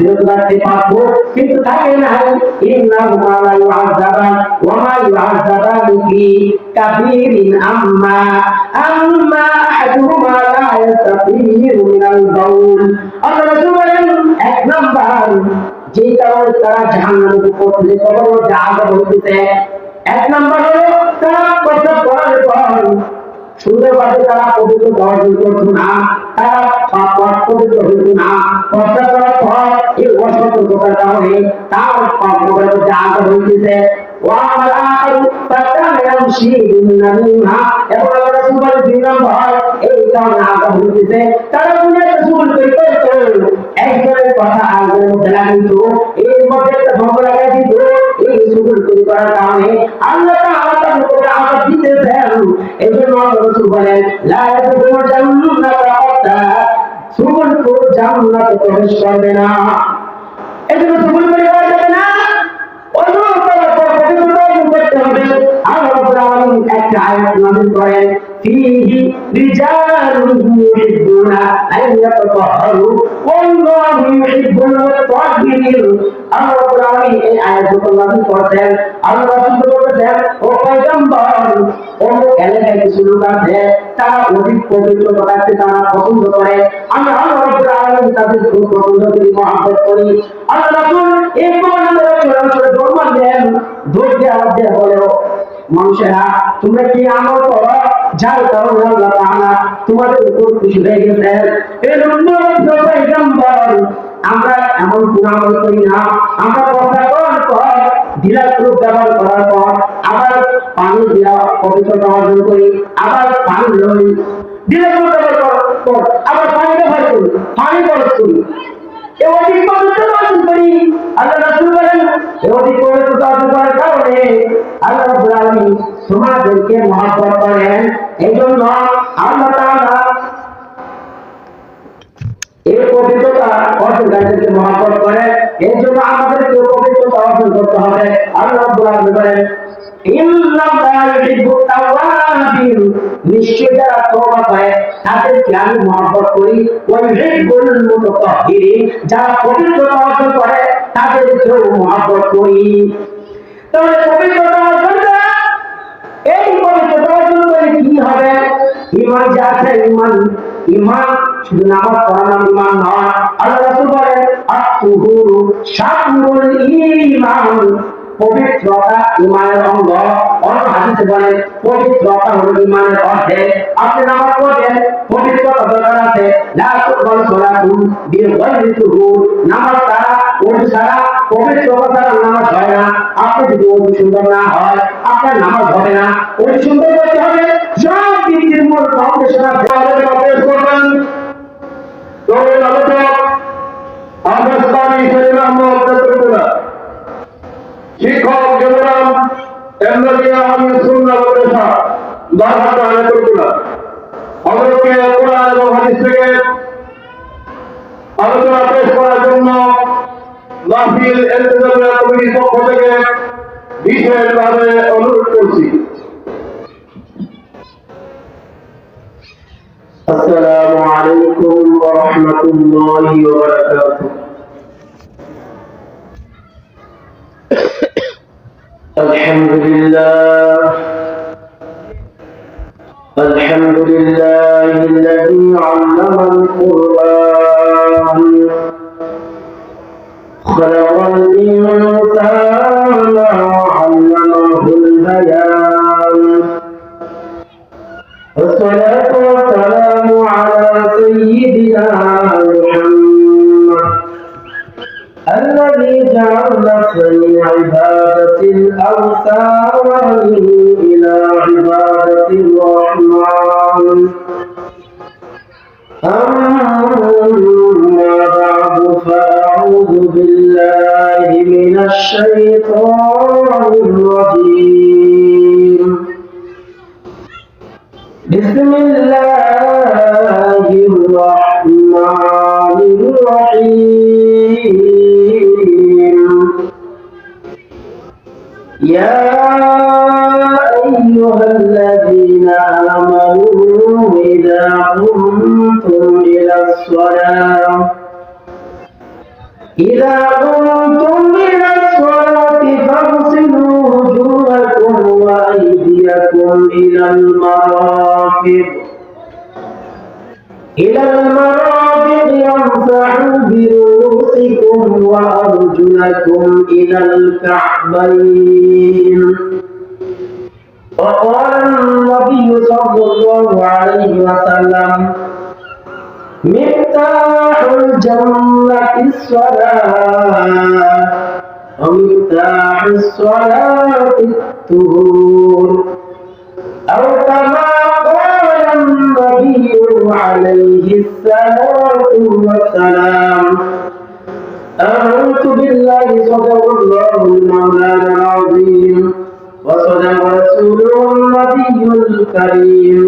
রাখতে পারবো কিন্তু থাকে না ইন্নাহুমা লা ইউআযাবান ওয়া মা ইউআযাবান ফি কাবীরিন আম্মা আহাদুহুমা লা ইস্তাতিরু মিনাল বাউল। আল্লাহ রাসূল বলেন এক নাম্বার যে কারণে তারা জাহান্নামে পড়তে কবর জাহান্নাম হইতেছে এক নাম্বার হলো তারা প্রস্রাব করার পর সুন্দরভাবে তারা পবিত্র অর্জন করতো না, তারা পবিত্র হইত না। প্রস্রাব করার পর এই অসতর্কতার কারণে তার কবরের মধ্যে আঘাত হইতেছে। একজনের কথা আরেকজনের মধ্যে লাগিত, এর মধ্যে একটা ভঙ্গ লাগাই দিত। এই সুগুল তৈরি করার কারণে আল্লাহ তাআলা তার উপরে আঘাত দিতেছেন। এই জন্য আল্লাহ রাসূল বলেন লা ইয়াদখুলুল জান্নাতা হাত্তা সুগুল তো জান্নাতে প্রবেশ করবে না। এই জন্য সুগুল তৈরি করা যাবে না, অজু করার পর পবিত্রতা অর্জন করতে হবে। আল্লাহ রাব্বুল আলামিন একটা আয়াত নাযিল করেন ফীহি রিজালুন ইউহিব্বুনা আন ইয়াতাতাহহারু ওয়াল্লাহু ইউহিব্বুল মুতাহহিরিন। আল্লাহ রাব্বুল আলামিন এই আয়াতগুলো নাযিল করেছেন। আল্লাহ রাসূল বলেছেন ও পয়গম্বর অমুক এলাকায় কিছু লোক আছে তারা অধিক পবিত্রতা রাখতে তারা পছন্দ করে, আমি আল্লাহ রাব্বুল আলামিন তাদের খুব পছন্দ করি, মহব্বত করি। আল্লাহ রাসূল এই কোরআনের ফরমান দেন ধৈর্য আল্লাহ বলে মানুষেরা তোমরা কি আমল করো যার কারণে আল্লাহ তাআলা তোমাদের উপর খুশি হয়ে গেছেন। এই পয়গম্বর আমরা এমন কোন আমল করি না, আমরা কথা করার পর ঢিলা রূপ ব্যবহার করার পর আবার পানি দিয়া পবিত্রতা অর্জন করি, আবার পানি লই ঢিলা রূপ ব্যবহার করার পর আবার পানি ব্যবহার করি, পানি খরচ করি, এই অধিক পবিত্রতা অর্জন করি। আল্লাহ রাসূল বলেন এই অধিক পবিত্রতা অর্জন করার কারণে আল্লাহ রাব্বুল আলামিন তোমাদেরকে মহব্বত করেন। এই জন্য আল্লাহ তাআলা এই পবিত্রতা অর্জনকারীদেরকে মহব্বত করে। এই জন্য আমাদেরকে পবিত্রতা অর্জন করতে হবে। আল্লাহ রাব্বুল আলামিন বলেন ইন্নাল্লাহা ইউহিব্বুত তাওয়াবিন, নিশ্চয় যারা তওবা করে তাদেরকে আমি মহব্বত করি। ওয়া ইউহিব্বুল মুতাতাহহিরিন, যারা পবিত্রতা অর্জন করে তাদেরকেও মহব্বত করি। তাহলে পবিত্রতা অর্জন করা, এই পবিত্রতা অর্জন করে কি হবে? ঈমান যে আছে, ঈমান শুধু নামাজ পড়া নাম ঈমান নয়। আল্লাহ রাসূল বলেন আত-তুহুরু শাতরুল ঈমান, পবিত্রতা ঈমানের অঙ্গ। অন্য হাদিসে বলেন পবিত্রতা হলো ঈমানের অর্ধেক। আপনি নামাজ পড়েন, পবিত্রতা দরকার আছে। লা তুকবালু সালাতুন বিগাইরি তুহুর, নামাজ ছাড়া ওযু ছাড়া পবিত্রতা ছাড়া নামাজ হয় না। আপনি যদি ওযু সুন্দর না হয় আপনার নামাজ হবে না। ওযু সুন্দর করতে হবে, সব দিকের মূল ফাউন্ডেশন আছে। আমাদের অভ্যাস করবেন তবে আলোচক আব্বাসবাড়ি শরীফ আহমদ চট্টগ্রাম শিক্ষক জেনারেল এমদাদিয়া আমিন সুন্নাহ প্রতিষ্ঠান বারহাট চট্টগ্রাম আমাদেরকে কোরআন এবং হাদিস থেকে আলোচনা পেশ করার জন্য মাহফিল ইন্তেজামিয়া কমিটির পক্ষ থেকে বিশেষভাবে অনুরোধ করছি। আসসালামু আলাইকুম ওয়া রাহমাতুল্লাহি ওয়া বারাকাতুহু। الحمد لله الذي علم القرآن خلق الإنسان وعلمه البيان والصلاة والسلام على سيدنا محمد الذي جعل في عبادة الأوثان إلى عبادة الرحمن. أما بعد فأعوذ بالله من الشيطان الرجيم. بسم الله الرحمن الرحيم. يا أيها الذين آمنوا إذا قمتم إلى الصلاة إذا قمتم إلى الصلاة فاغسلوا وجوهكم وأيديكم إلى المرافق وامسحوا برؤوسكم وأرجلكم إلى الكعبين. وقال النبي صلى الله عليه وسلم: مفتاح الجنة الصلاة ومفتاح الصلاة الطهور، أو كما قال النبي عليه الصلاة والسلام. آمنت بالله صدق الله المولانا العظيم وصدق رسوله النبي الكريم،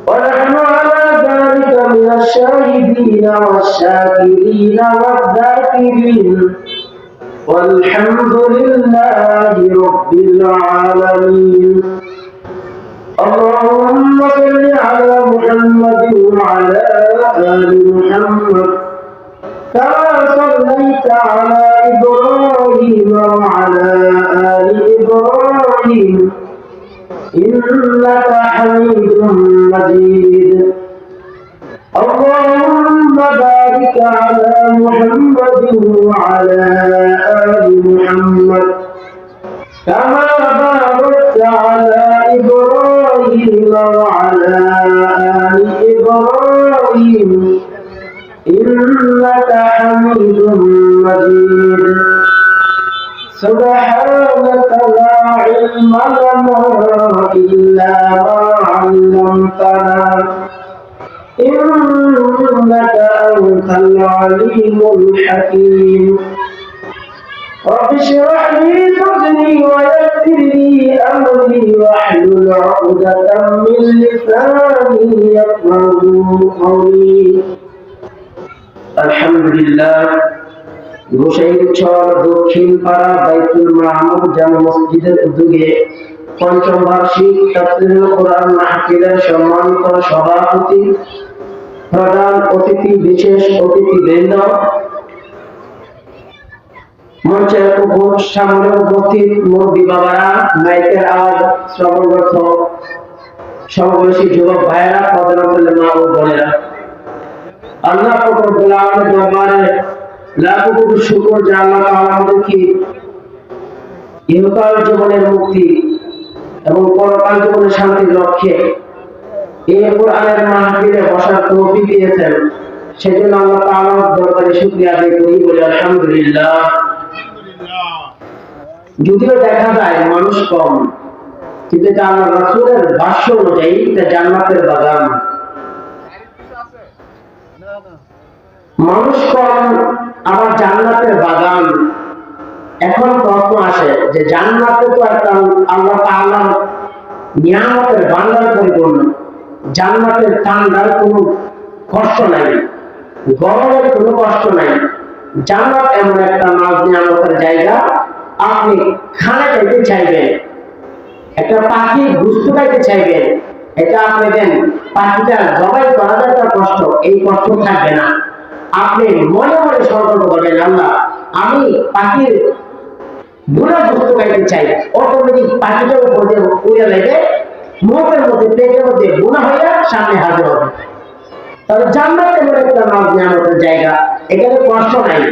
ونحن على ذلك من الشاهدين والشاكرين والذاكرين، والحمد لله رب العالمين. اللهم صل على محمد وعلى آل محمد كما صليت على إبراهيم وعلى آل إبراهيم إنك حميد مجيد. اللهم بارك على محمد وعلى آل محمد كما باركت على إبراهيم وعلى آل إبراهيم إنك حميد مجيد. سبحانك لا علم لنا إلا ما علمتنا إنك أنت العليم الحكيم. رب اشرح لي صدري ويسر لي أمري واحلل عقدة من لساني يفقهوا قولي. الحمدلله। গোসাইচর দক্ষিণ পাড়া বাইতুল মাহমুদ জামে মসজিদের উদ্যোগে পঞ্চম বার্ষিক তাফসীরুল কোরআন মাহফিলের সম্মানিত সভাপতি, প্রধান অতিথি, বিশেষ অতিথিবৃন্দ, মঞ্চের উপর সামনে উপস্থিত মুরব্বী বাবারা, মাইকের আওয়াজ শ্রবণরত সমবয়সী যুবক ভাইয়েরা, প্রধানমন্ত্রী মা ও বোনেরা, আল্লাহ রব্বুল আলামিনের দরবারে লাখো কোটি শুকর যে আল্লাহ তাআলা আমাদেরকে ইহকাল জীবনের মুক্তি এবং পরকাল জীবনের শান্তির লক্ষ্যে এই কোরআনের মাহফিলে বসার তৌফিক দিয়েছেন। সেজন্য আল্লাহ তাআলার দরবারে শুকরিয়া আদায় করি, বলি আলহামদুলিল্লাহ। যদিও দেখা যায় মানুষ কম, কিন্তু এটা আল্লাহ রাসূলের ভাষ্য অনুযায়ী এটা জান্নাতের বাগান। মানুষ কম আবার জান্নাতের বাগান। এখন প্রশ্ন আসে যে জান্নাতে তো একটা আল্লাহ তাআলার নিয়ামতের ভান্ডার পরিপূর্ণ, জান্নাতের ঠান্ডার কোনো কষ্ট নাই, গরমের কোনো কষ্ট নাই। জান্নাত এমন একটা নাজ নিয়ামতের জায়গা, আপনি খানা খাইতে চাইবেন, একটা পাখি গুস্ত খাইতে চাইবেন, এটা আপনি দেন, পাখিটা জবাই করা একটা কষ্ট, এই কষ্ট থাকবে না। আপনি মনে মনে সংকল্প করবেন, আল্লাহ আমি পাখির বুড়া গুস্ত খাইতে চাই, অটোমেটিক পাখিটার উপর দিয়ে উড়ে লেগে মুখের মধ্যে, পেটের মধ্যে বুনা হয়ে সামনে হাজির হবে। তবে জান্নাত এমন একটা নাজ নিয়ামতের জায়গা, এখানে কষ্ট নাই,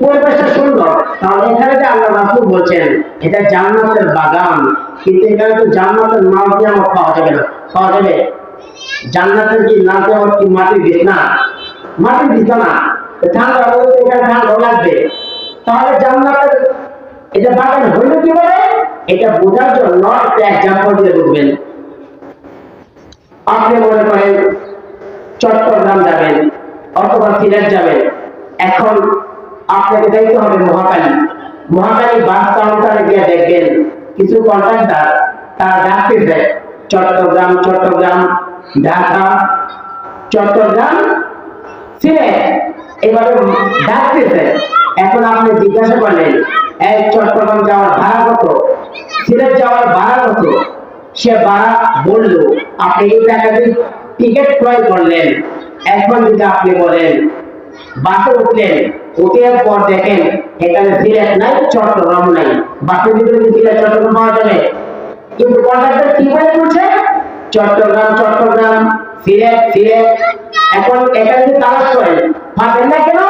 পরিবেশটা সুন্দর। তাহলে এখানে যে আল্লাহ রাসূল বলছেন এটা জান্নাতের বাগান, কিন্তু এখানে তো জান্নাতের নাজ নিয়ামত পাওয়া যাবে না। পাওয়া যাবে জান্নাতের কি নাজ নিয়ামত? কি মাটির বিছানা? মাটির বিছানা ঠান্ডা হলে এখানে ঠান্ডা লাগবে। তাহলে জান্নাতের এটা বাগান হইল কিভাবে? এটা বোঝার জন্য একটা এক্সাম্পল দিয়ে বুঝবেন। আপনি মনে করেন চট্টগ্রাম যাবেন অথবা সিলেট যাবেন, এখন আপনাকে যাইতে হবে মহাকালী বাস কাউন্টারে গিয়ে দেখবেন কিছু কন্ট্রাক্টর তারা ডাকতেছে চট্টগ্রাম, ঢাকা, চট্টগ্রাম, সিলেট, এভাবে ডাকতেছে। এখন আপনি জিজ্ঞাসা করলেন এই চট্টগ্রাম যাওয়ার ভাড়া কত, সিলেট যাওয়ার ভাড়া কত? সে ভাড়া বলল, আপনি এই টাকা দিয়ে টিকিট ক্রয় করলেন। এখন যদি আপনি বলেন বাসে উঠলেন, উঠের পর দেখেন এখানে সিলেট নাই, চট্টগ্রাম নাই। বাসের ভিতরে কি সিলেট চট্টগ্রাম পাওয়া যাবে? কিন্তু কন্ডাক্টর কি বলে বলছে? চট্টগ্রাম চট্টগ্রাম, সিলেট সিলেট। এখন এখানে যদি তালাশ করেন, পাবেন না কেন?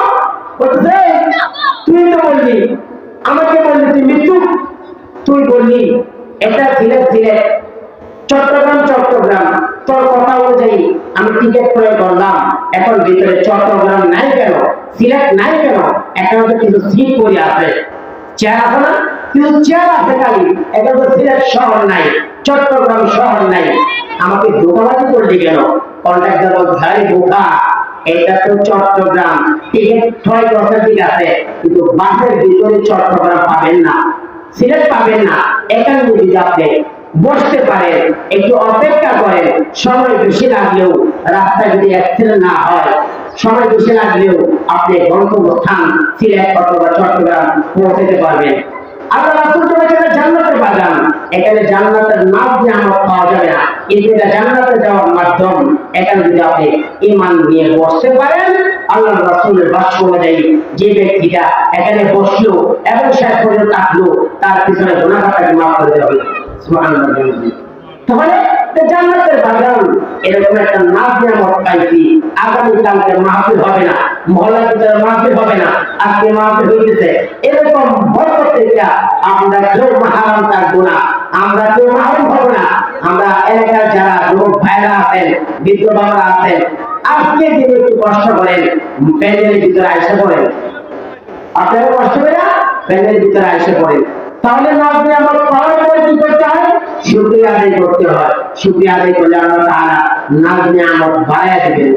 বলছে তুই তো বললি, আমাকে বললি তুই মৃত্যু, তুই বললি এটা সিলেট সিলেট, চট্টগ্রাম চট্টগ্রাম। তোর কথা অনুযায়ী আমি টিকিট ক্রয় করলাম, এখন ভিতরে চট্টগ্রাম নাই কেন, সিলেট নাই কেন? এখানে তো কিছু সিট পড়ে আছে, চেয়ার আছে না? কিছু চেয়ার আছে খালি, এখানে তো সিলেট শহর নাই, চট্টগ্রাম শহর নাই। আমাকে ধোঁকাবাজি করলি কেন? কন্ট্রাক্টর বলছে ভাই বোকা, এটা তো চট্টগ্রাম, টিকিট ক্রয় করতে ঠিক আছে, কিন্তু বাসের ভিতরে চট্টগ্রাম পাবেন না, সিলেট পাবেন না। এখানে যদি আপনি বসতে পারেন, একটু অপেক্ষা করেন, সময় বেশি লাগলেও, রাস্তায় যদি অ্যাক্সিডেন্ট না হয়, সময় বেশি লাগলেও আপনি গন্তব্যস্থান সিলেট অথবা চট্টগ্রাম পৌঁছাতে পারবেন। আল্লাহ রাসূল বলেছেন জান্নাতের বাগান, এখানে জান্নাতের নাম নিয়ামত পাওয়া যাবে না, কিন্তু এটা জান্নাতে যাওয়ার মাধ্যম। এখানে যদি আপনি ঈমান নিয়ে বসতে পারেন, আল্লাহ রাসূলের বাক্য অনুযায়ী যে ব্যক্তিটা এখানে বসলো এবং শেষ পর্যন্ত থাকলো, তার পিছনে গুনাহ খাতাকে মাফ করে দেওয়া হবে। সুবহানাল্লাহ। তাহলে জান্নাতের বাগান, এরকম একটা নাম নিয়ামত পাইছি। আগামী কালকে মাহফিল হবে না, মহল্লার ভিতরে মাহফিল হবে না, আজকে মাহফিল হইতেছে। এরকম বরকত থেকে আমরা কেউ মাহরুম থাকবো না, আমরা কেউ মাহরুম হবো না। আমরা এলাকার যারা যুবক ভাইরা আছেন, বৃদ্ধ বাবারা আছেন, আজকে দিনে একটু কষ্ট করেন, প্যান্ডেলের ভিতরে আইসা পড়েন। আপনারা কষ্ট করে প্যান্ডেলের ভিতরে আইসা পড়েন। তাহলে নাম নিয়ামত পাওয়ার পরে কি করতে হয়? শুকরিয়া আদায় করতে হয়। শুকরিয়া আদায় করলে আল্লাহ তাআলা নাম নিয়ামত বাড়ায় দিবেন।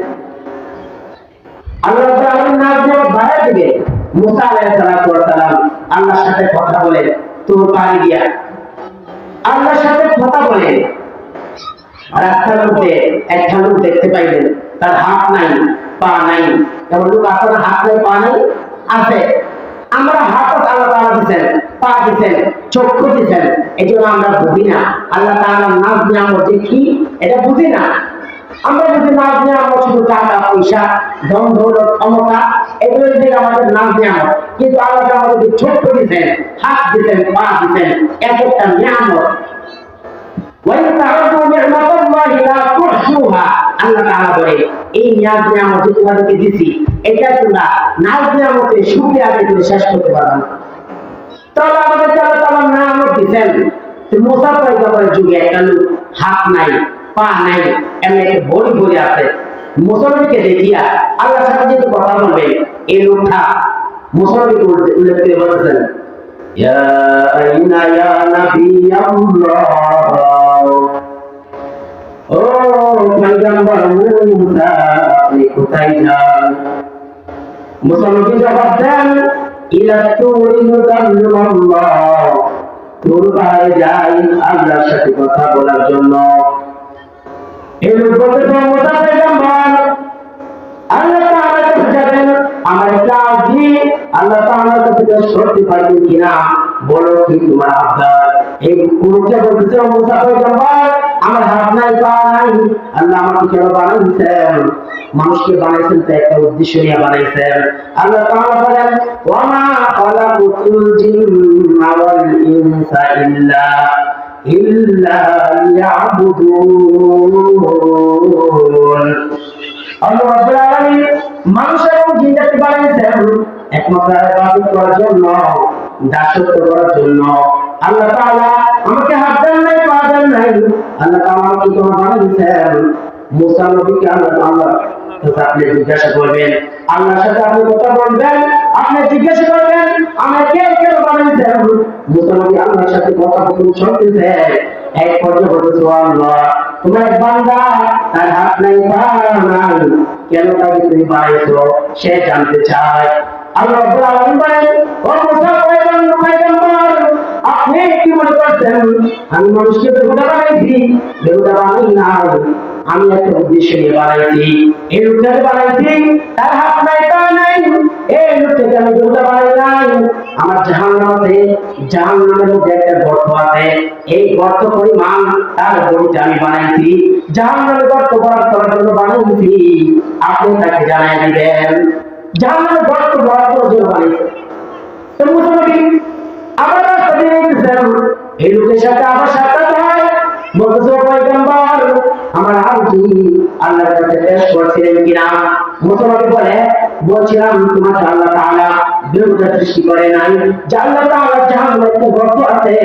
আল্লাহ তাআলা নাম নিয়ামত বাড়ায় দিবেন। মুসা আলাইহিস সালাম আল্লাহর সাথে কথা বলেন, তোর পাড়ি দিয়া আল্লাহর সাথে কথা বলেন। রাস্তার মধ্যে একটা লোক দেখতে পাইলেন, তার হাত নাই পা নাই। এমন লোক আছে না, হাত নাই পা নাই? আছে। আমরা হাত আল্লাহ তাআলা দিয়েছেন, পা দিয়েছেন, চক্ষু দিয়েছেন, এই জন্য আমরা বুঝি না আল্লাহ তাআলার নাজ নিয়ামত কি, এটা বুঝি না। আমরা যদি নাজ নিয়ামত শুধু টাকা পয়সা, ধন দৌলত ক্ষমতা, এগুলো যদি আমাদের নাজ নিয়ামত, কিন্তু আল্লাহ আমাদের চক্ষু দিয়েছেন, হাত দিয়েছেন, পা দিয়েছেন, এক একটা নিয়ামত। আল্লাহ তাআলা বলে এই নাজ নিয়ামত তোমাদেরকে দিছি, এটা তোমরা নাজ নিয়ামতের শুকরিয়া আদায় করে শেষ করতে পারবে না। তাহলে আমাদের আল্লাহ তাআলা নিয়ামত দিয়েছেন। মুসা পয়গম্বরের যুগে একটা লোক হাত নাই পা নাই, এমন একটা বড়ি ভরে আছে। মুসলমানকে দেখিয়া আল্লাহর সাথে যদি কথা বলবেন, এই লোকটা মুসলমানকে উল্লেখ করে বলেছেন, ইয়া আইনা ইয়া নবী আল্লাহ, ও পয়গম্বর মুসা আপনি কোথায় যান? মুসলমানকে জবাব দেন, ইলা তুরি মুকাল্লিমাল্লাহ, তুর পাহাড়ে যাই আল্লাহর সাথে কথা বলার জন্য। এই লোক বলতে মুসা পয়গম্বর আল্লাহ তাআলার কাছে যাবেন, আমার কাজ কি আল্লাহ তাআলার কাছে সত্যি পারবেন কিনা, বলো কি তোমার আবদার? এই লোকটা বলতেছে মুসা পয়গম্বর আমার হাত নাই পা নাই, আল্লাহ আমাকে কেন বানাইছেন? মানুষকে বানাইছেন তো একটা উদ্দেশ্য নিয়ে বানাইছেন। আল্লাহ তাআলা বলেন, ওয়া মা খালাকুতুল জিন্না ওয়াল ইনসা ইল্লা লিয়াবুদুন। আল্লাহ রাব্বুল আলামিন মানুষ এবং জিনকে বানাইছেন একমাত্র ইবাদত করার জন্য, দাসত্ব করার জন্য। আল্লাহ তাআলা আমাকে হাত দেন নাই পা দেন নাই, আল্লাহ তাআলা আমাকে কেন বানাইছেন? মুসা নবীকে আল্লাহ আপনি জিজ্ঞাসা করবেন, আল্লাহর সাথে আপনি কথা বলবেন, আপনি জিজ্ঞাসা করবেন আমাকে কেন বানাইছেন? মুসা নবী আল্লাহর সাথে কথা বলতে চলতেছে, এক পর্যায়ে বলতেছে, আল্লাহ তোমার বান্দা তার হাত নাই পা নাই, কেন তাকে তুমি বানাইছো সে জানতে চায়। আল্লাহ রাব্বুল আলামিন বলেন, ও মুসা পয়গম্বর আপনি কি মনে করছেন আমি মানুষকে বেহুদা বানাইছি? বেহুদা বানাই নাই, আমি একটা উদ্দেশ্য নিয়ে বানাইছি। এই লোকটাকে বানাইছি তার হাত নাই পা নাই, এই লোকটাকে আমি বেহুদা বানাই নাই। আমার জাহান্নাম আছে, জাহান্নামের মধ্যে একটা গর্ত আছে, এই গর্ত পরিমাণ তার বডিটা আমি বানাইছি, জাহান্নামের গর্ত করার জন্য বানাইছি। আপনি তাকে জানাই দিবেন। জাহান্নামে গর্ত বরাদ্দ জন্য বানাইছে। তো মুসা নবী আবার রাস্তা দিয়ে গেছেন, এই লোকের সাথে আবার সাক্ষাৎ হয়, বলতেছে ও পয়গম্বর আমার আব্দী আল্লাহর কাছে পেশ করছিলেন কিনা? মুসা নবী বলে বলছিলাম তোমাকে আল্লাহ তাআলা বিরোধিতা সৃষ্টি করে নাই, যে আল্লাহ তাআলা জাহান্নামে একটা গর্ত আছে,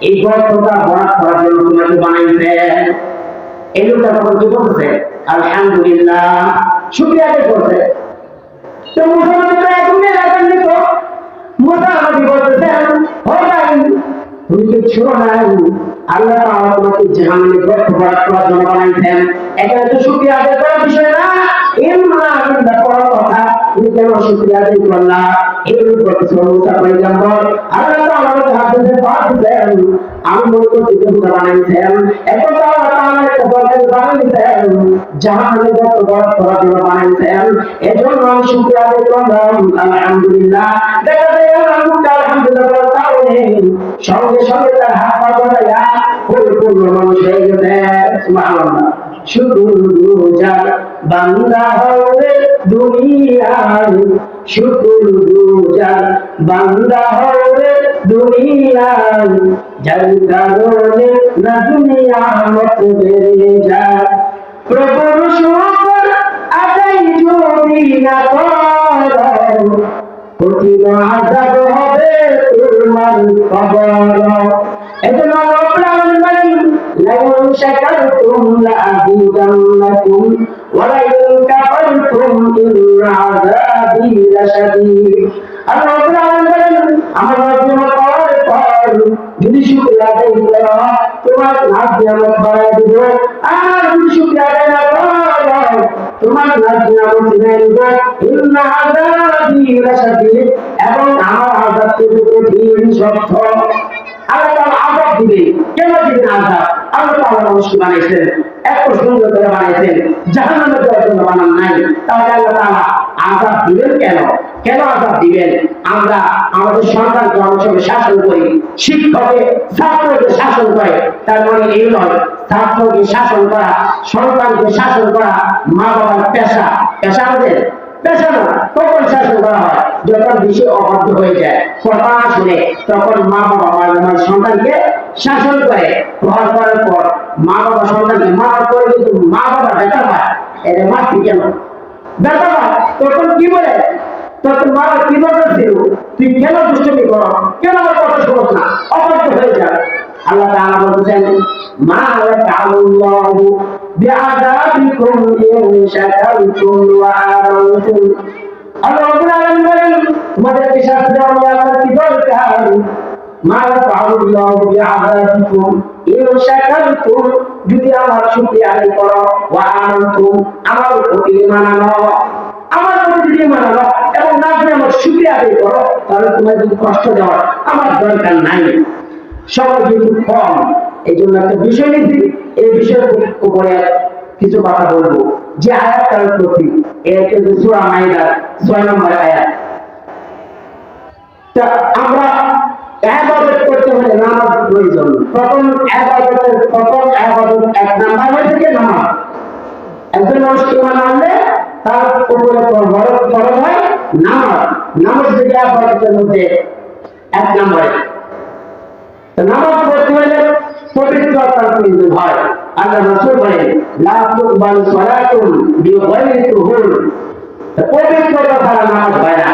এই গর্তটা বরাদ্দ করার জন্য তোমাকে বানাইছেন। এই লোকটা তখন কি বলছে? আলহামদুলিল্লাহ, শুকরিয়া আদায় করছে। তো মুসা নবী তো একদমই রাগান্বিত। মুসা নবী বলতেছেন ও ভাই তুমি কি ছোট নাই, আল্লাহ তাআলা তোমাকে জাহান্নামে গর্ত বরাদ্দ করার জন্য বানাইছেন, এখানে তো শুকরিয়া আদায় করার বিষয় না, ইন্না করার কথা, তুমি কেন শুকরিয়া আদায় করলা? এই বলতেছে মুসা পয়গম্বর আল্লাহ তাআলা আমাকে হাদিসে পাক দেন, আমি মনে করছি যে বানাইছেন, এখন তো আল্লাহ তাআলা একটা বরকত বানাইছেন, জাহান্নামে গর্ত বরাদ্দ করার জন্য বানাইছেন, এজন্য আমি শুকরিয়া আদায় করলাম আলহামদুলিল্লাহ। দেখা যায় আলহামদুলিল্লাহ বলার কারণে সঙ্গে সঙ্গে তার হাত পা বাড়াইয়া পরিপূর্ণ মানুষ হয়ে গেছে। সুবহানাল্লাহ। শুকরগুজার বান্দা হবে দুনিয়ায়, শুকরগুজার বান্দা হবে দুনিয়ায়, যার কারণে না দুনিয়া মত বেড়ে যায়। প্রভুর শুকর আদায় যদি না করো, কঠিন আযাব হবে তোমার কবর। এজন্য রব্বুল আলামিন বলেন লাইন শাকারতুম লাযিদান্নাকুম ওয়া লাইন কাফারতুম ইন্না আযাবি লাশাদীদ। আল্লাহ রব্বুল আলামিন বলেন আমার রব্বুল পাওয়ার পর যদি শুকরিয়া আদায় করো তোমার নিয়ামত বাড়ায় দিব, আর যদি শুকরিয়া আদায় না করো তোমার নিয়ামত ছিনিয়ে নিব। ইন্না আযাবি লাশাদীদ, এবং আমার আযাব কঠিন শক্ত। আল্লাহ তাআলা আযাব দিবেন, কেন দিবেন আযাব? আল্লাহ তাআলা মানুষকে বানাইছেন, এত সুন্দর করে বানাইছেন, জাহান্নামে দেওয়ার জন্য বানান নাই, তাহলে আল্লাহ তাআলা আযাব দিবেন কেন? কেন আযাব দিবেন? আমরা আমাদের সন্তানকে অনেক সময় শাসন করি, শিক্ষকে ছাত্রকে শাসন করে, তার মানে এই নয় ছাত্রকে শাসন করা, সন্তানকে শাসন করা মা বাবার পেশা। পেশা আমাদের পেশা না। তখন শাসন করা হয় যখন বিষয় অবাধ্য হয়ে যায়, কথা শুনে, তখন মা বাবা সন্তানকে শাসন করে। প্রহার করার পর মা বাবা সন্তানকে মারার পরে কিন্তু মা বাবা ব্যথা পায়, এটা মারছি কেন ব্যথা পায়, তখন কি বলে তখন মারা কি দরকার ছিল, তুই কেন দুষ্টমি কর, কেন আমার কথা শোনস না, অবাধ্য হয়ে যায়। আল্লাহ তাআলা বলতেছেন মা ইয়াফআলুল্লাহু বিআযাবিকুম ইন শাকারতুম ওয়া আমানতুম। আল্লাহ রাব্বুল আলামিন বলেন তোমাদেরকে শাস্তি দেওয়া আমার কি দরকার? মা ইয়াফআলুল্লাহু বিআযাবিকুম ইন শাকারতুম, যদি আমার শুকরিয়া আদায় করো, ওয়া আমানতুম, আমার প্রতি ঈমান আনো, আমার প্রতি যদি ঈমান আনো এবং না করে আমার শুকরিয়া আদায় করো, তাহলে তোমাদের কষ্ট দেওয়ার আমার দরকার নাই। সময় যেহেতু কম, এই জন্য একটা বিষয় নিচ্ছি, এই বিষয়ের উপরে কিছু কথা বলবো। যে আয়াতটার প্রতি এটা হচ্ছে সূরা মাইদার 6 নম্বর আয়াত। তা আমরা ইবাদত করতে হলে নামাজ প্রয়োজন। প্রথম ইবাদত এক নাম্বার হচ্ছে নামাজ। একজন মানুষ ঈমান আনলে তার উপরে ফরজ হয় নামাজ। নামাজ যদি ইবাদতের মধ্যে এক নম্বরে। নামাজ পড়তে হলে পবিত্রতার প্রয়োজন হয়। আল্লাহ রাসূল বলেন লা তুকবালু সালাতুন বিগাইরি তুহুর, পবিত্রতা ছাড়া নামাজ হয় না।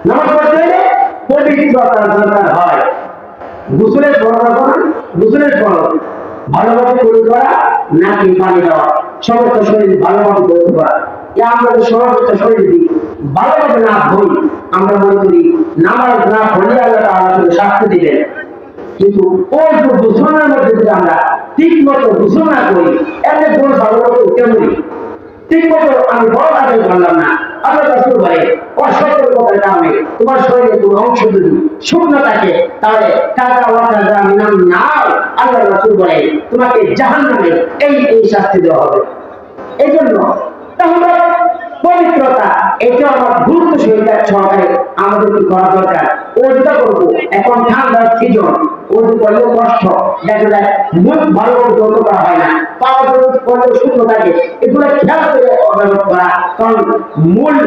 নামাজ পড়তে হলে পবিত্রতার দরকার হয়। গোসলের ফরজ, গোসলের ফরজ ভালোভাবে তৈরি করা, নাকি পানি দেওয়া, সমস্ত শরীর ভালোভাবে তৈরি করা। আমাদের সমস্ত শরীর দিক ভালোভাবে না ধরি, আমরা মনে করি নামাজ না পড়লে আল্লাহ তাআলা শাস্তি দিবেন। কিন্তু ওই যে গোসলের মধ্যে যদি আমরা ঠিক মতো গোসল না করি, এমনি গোল ভালো মতো কেমনি ঠিক মতো আমি বড় আদায় করলাম না, আল্লাহ রাসূল বলে অসতর্কতার কারণে তোমার শরীরে কোনো অংশ যদি শুকনো থাকে, তাহলে কাদা ওয়াকাদা মিনান নার, আল্লাহ রাসূল বলে তোমাকে জাহান্নামে এই শাস্তি দেওয়া হবে। এই জন্য তাহলে পবিত্রতা এটা আমার গুরুত্ব সহকারে আমাদের কি করা দরকার। ওটা করবো, এখন ঠান্ডার সিজন, ওজু করলে কষ্ট, দেখা যায় মুখ ভালো করে যত করা হয় না, পাওয়া করলে শুকনো থাকে, এগুলো খেয়াল করে অবলম্বন করা। কারণ মূল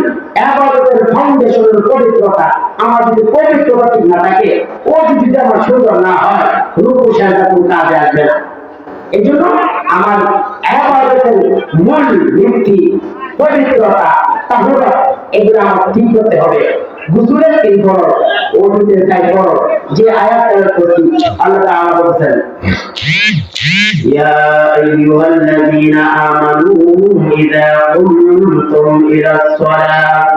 ইবাদতের ফাউন্ডেশনের পবিত্রতা, আমার যদি পবিত্রতা ঠিক না থাকে, ও যদি আমার সুন্দর না হয়, রূপ সেটা কোনো কাজে আসবে না। এই জন্য আমার ইবাদতের মূল ভিত্তি পবিত্রতা, তাহলে এগুলো আমার ঠিক করতে হবে। গুসুলের তিন ফরজ, ওযুতের চার ফরজ, যে আয়াতের প্রতি আল্লাহ তাআলা বলেছেন, ইয়া আইয়ুহাল্লাযীনা আমানু ইযা কুমতুম ইলাস সালাত,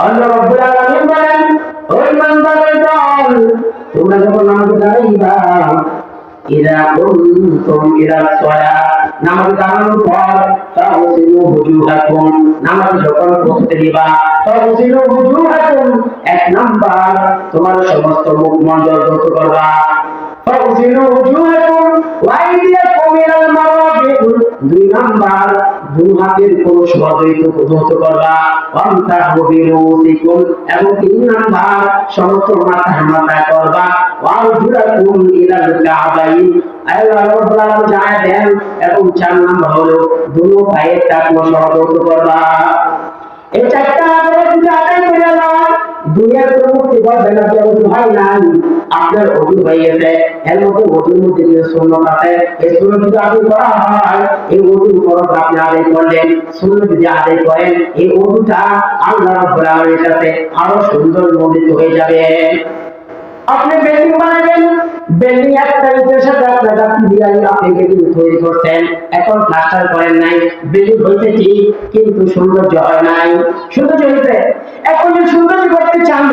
আল্লাহ রাব্বুল আলামিন বলেন, ও ইমানদারের দল, তোমরা যখন নামাজে দাঁড়াইবা, ইযা কুমতুম ইলাস সালাত, নামাজে দাঁড়ানোর পর ফাগসিলু ওজুহাকুম, নামাজ যখন পড়তে দিবা, ফাগসিলু ওজুহাকুম, এক নাম্বার তোমার সমস্ত মুখমণ্ডল ধৌত করবা, ফাগসিলু ওজুহাকুম ওয়া আইদিয়াকুম ইলাল মারাফিক, দুই নাম্বার দুই হাতের কোরশ ধৌত করবা, ওয়ামসাহু বিরুসিকুম, এবং তিন নাম্বার সমস্ত মাথা করবা, ওয়ারজুলাকুম ইলাল কাবাইন, আল্লাহ রাব্বুল আলামিন জানায় দেন, এবং চার নাম্বার হলো দুই পায়ের টাকনো সহ ধৌত করবা। এই চারটা আমল যদি আদায় করে নাও, দুনিয়ার কোনো মুক্তি পাবে না। ওযু হয় নাই, আপনার ওযু হয়ে গেছে, এর মধ্যে ওযুর মধ্যে যে সুন্নাত আছে, এই সুন্নাত যদি আদায় করা হয়, এই ওযুর ফরজ আপনি আদায় করলেন, সুন্নাত যদি আদায় করেন, এই ওযুটা আল্লাহ রাব্বুল আলামিনের কাছে আরো সুন্দর মণ্ডিত হয়ে যাবে। আপনি বিল্ডিং বানাবেন, বিল্ডিং একটা ইটের সাথে আপনার গাঁথনি দিয়ে আপনি বিল্ডিং তৈরি করছেন, এখন প্লাস্টার করেন নাই, বিল্ডিং হয়েছে ঠিক কিন্তু সৌন্দর্য হয় নাই। সৌন্দর্য হয়েছে, এখন যদি সৌন্দর্য করতে চান,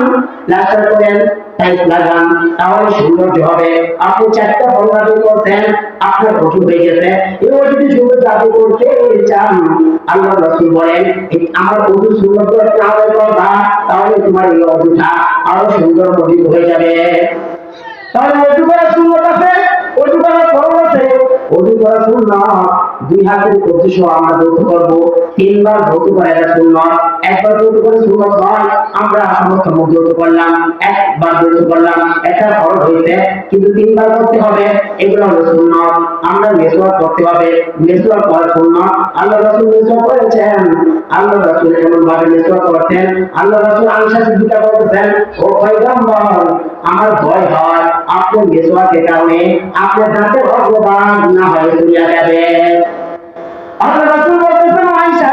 প্লাস্টার করেন, টাইলস লাগান, তাহলে সৌন্দর্য হবে। আপনি চারটা ফরজ আদায় করছেন, আপনার ওযু হয়ে গেছে। এই ওযু সৌন্দর্য আদায় করতে চান, আল্লাহ রাসূল বলেন, আমার ওযু সৌন্দর্য আদায় করবা, তাহলে তোমার এই ওযুটা আরো সুন্দর মণ্ডিত হয়ে যাবে। তাহলে ওযু করা সুন্নাত আছে, ওযু করা ফরজ আছে। ওযু করা সুন্নাত, দুই হাতের কবজি সহ আমরা ধৌত করব, তিনবার ধৌত করা এটা সুন্নাত। একবার ধৌত করে সুন্নাত হয়, আমরা সমস্ত মুখ ধৌত করলাম, একবার ধৌত করলাম, এটা ফরজ হইছে, কিন্তু তিনবার করতে হবে, এগুলো হলো সুন্নাত। আমরা মিসওয়াক করতে হবে, মিসওয়াক করা সুন্নাত। আল্লাহ রাসূল মিসওয়াক করেছেন, আল্লাহ রাসূল এমন ভাবে মিসওয়াক করতেন, আল্লাহ রাসূল আয়েশা সিদ্দিকা বলতেছেন, ও পয়গম্বর, আমার ভয় হয় আপনার মিসওয়াকের কারণে আপনার দাঁতের অপবাদ না হয়ে চলে যাবে। আল্লাহ রাসূল বলতেছেন, আয়েশা,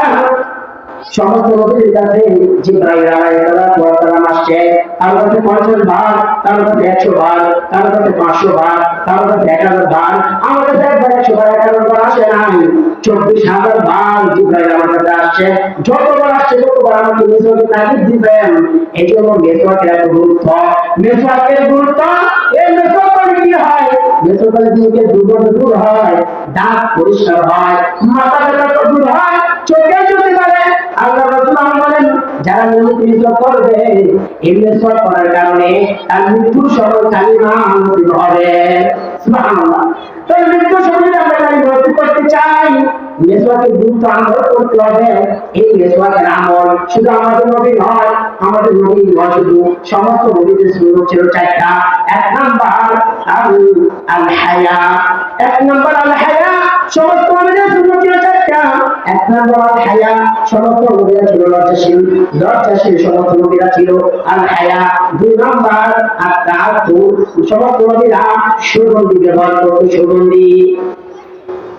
সমস্ত নবীর কাছে জিবরাইল আলাইহিস সালাম আসছে, তার কাছে 50 বার, তার কাছে 100 বার, তার কাছে 500 বার, তার কাছে 1000 বার, আমার কাছে একবার 100 বার 1000 বার আসে নাই, 24,000 বার জিবরাইল আমার কাছে আসছে। যতবার আসছে ততবার আমাকে মিসওয়াকের তাগিদ দিবেন। এই জন্য মিসওয়াকের এত গুরুত্ব, মিসওয়াকের গুরুত্ব, এই মিসওয়াক করলে কি হয়? মিসওয়াক করলে মুখের দুর্গন্ধ দূর হয়, দাঁত পরিষ্কার হয়, মাথা ব্যথা দূর হয়, চোখে জ্যোতি বাড়ে। আল্লাহ রাসূল বলেন, যারা নিয়মিত মিসওয়াক করবে, এই মিসওয়াক করার কারণে তার মৃত্যুর সময় কালিমা নসিব হবে। সুবহানাল্লাহ। তো মৃত্যুর সময় আমরা কালিমা নসিব করতে চাই, মিসওয়াকের গুরুত্ব আমরা করতে হবে। এই মিসওয়াকের আমল শুধু আমাদের নবী নয়, আমাদের নবী নয় শুধু, সমস্ত নবীদের সুন্নাত ছিল চারটা। এক নাম্বার আল হায়া, এক নাম্বার আল হায়া, সমস্ত নবীদের সুন্নাত ছিল চারটা। এক নাম্বার আল হায়া, সমস্ত নবীরা ছিল লজ্জাশীল, লজ্জাশীল সমস্ত নবীরা ছিল আল হায়া। দুই নাম্বার আত-তাআত্তুর, সমস্ত নবীরা সুগন্ধি ব্যবহার করত, সুগন্ধি